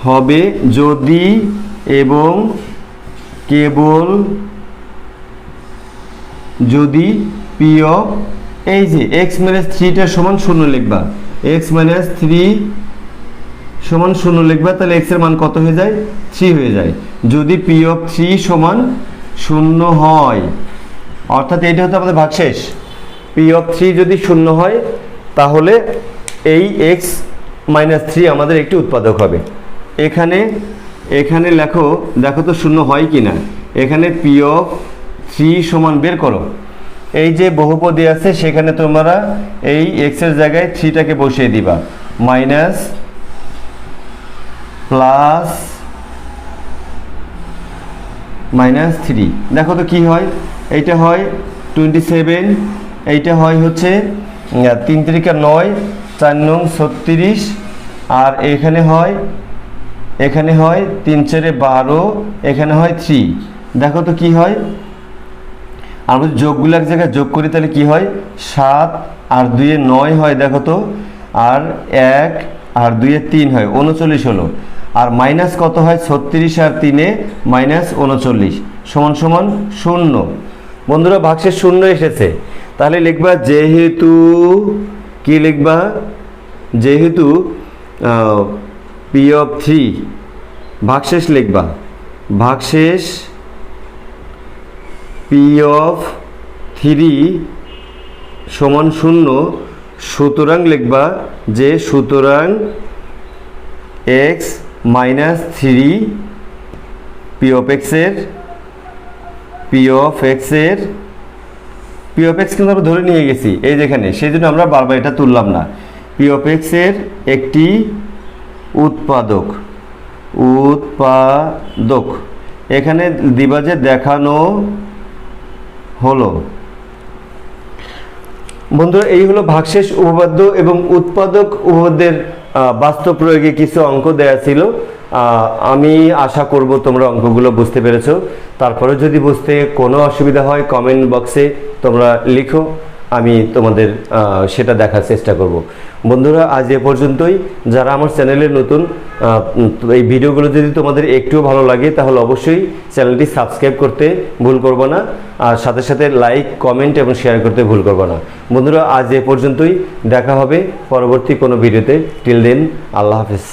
হবে যদি এবং কেবল যদি পি অফ এই যে x মাইনাস 3টা সমান 0 লিখবা, x মাইনাস 3 সমান 0 লিখবা, তাহলে x এর মান কত হয়ে যায়, 3 হয়ে যায়। যদি পি অফ 3 সমান 0 হয়, অর্থাৎ এইটা হচ্ছে আমাদের ভাগশেষ। পি অফ 3 যদি 0 হয় তাহলে এই x মাইনাস 3 আমাদের একটি উৎপাদক হবে। এখানে দেখো তো 0 হয় কি না। এখানে পি অফ 3 সমান বের করো, এই যে বহুপদী আছে সেখানে তোমরা এই x এর জায়গায় 3টাকে বসিয়ে দিবা, মাইনাস প্লাস মাইনাস 3, দেখো তো কি হয়, এইটা হয় 27, এইটা হয় হচ্ছে 3 3 9, 4 9 36, আর এখানে হয় 3 4 12, এখানে হয় 3। দেখো তো কি হয়, আমরা যোগগুলো এক জায়গায় যোগ করি তাহলে কি হয়, 7 আর 2 এ 9 হয়, দেখো তো, আর 1 আর 2 এ 3 হয়, 39 হলো। আর মাইনাস কত হয়, 36 আর 3 এ মাইনাস 39 সমান সমান 0। বন্ধুরা ভাগশেষ 0 এসেছে, তাহলে লিখবা যেহেতু কি লিখবা, যেহেতু পি অফ 3 ভাগশেষ লিখবা, ভাগশেষ পি অফ 3 সমান 0, সুতরাং লিখবা যে সুতরাং x minus 3 P of x কিন্তু আমরা ধরে নিয়ে গেছি এই যেখানে, সেই জন্য আমরা বারবার এটা তুললাম না। পি অফ x এর একটি উৎপাদক এখানে দিবা যে দেখানো হলো। বন্ধুরা এই হলো ভাগশেষ উপপাদ্য এবং উৎপাদক উপপাদ্যের বাস্তব প্রয়োগে কিছু অঙ্ক দেয়া ছিল। আমি আশা করব তোমরা অঙ্কগুলো বুঝতে পেরেছো। তারপরে যদি বুঝতে কোনো অসুবিধা হয় কমেন্ট বক্সে তোমরা লিখো, আমি তোমাদের সেটা দেখার চেষ্টা করব। বন্ধুরা, আজ এ পর্যন্তই। যারা আমার চ্যানেলে নতুন, এই ভিডিওগুলো যদি তোমাদের একটুও ভালো লাগে তাহলে অবশ্যই চ্যানেলটি সাবস্ক্রাইব করতে ভুল করবো না, আর সাথে সাথে লাইক, কমেন্ট এবং শেয়ার করতে ভুল করবো না। বন্ধুরা, আজ এ পর্যন্তই। দেখা হবে পরবর্তী কোনো ভিডিওতে। টিল দেন, আল্লাহ হাফেজ।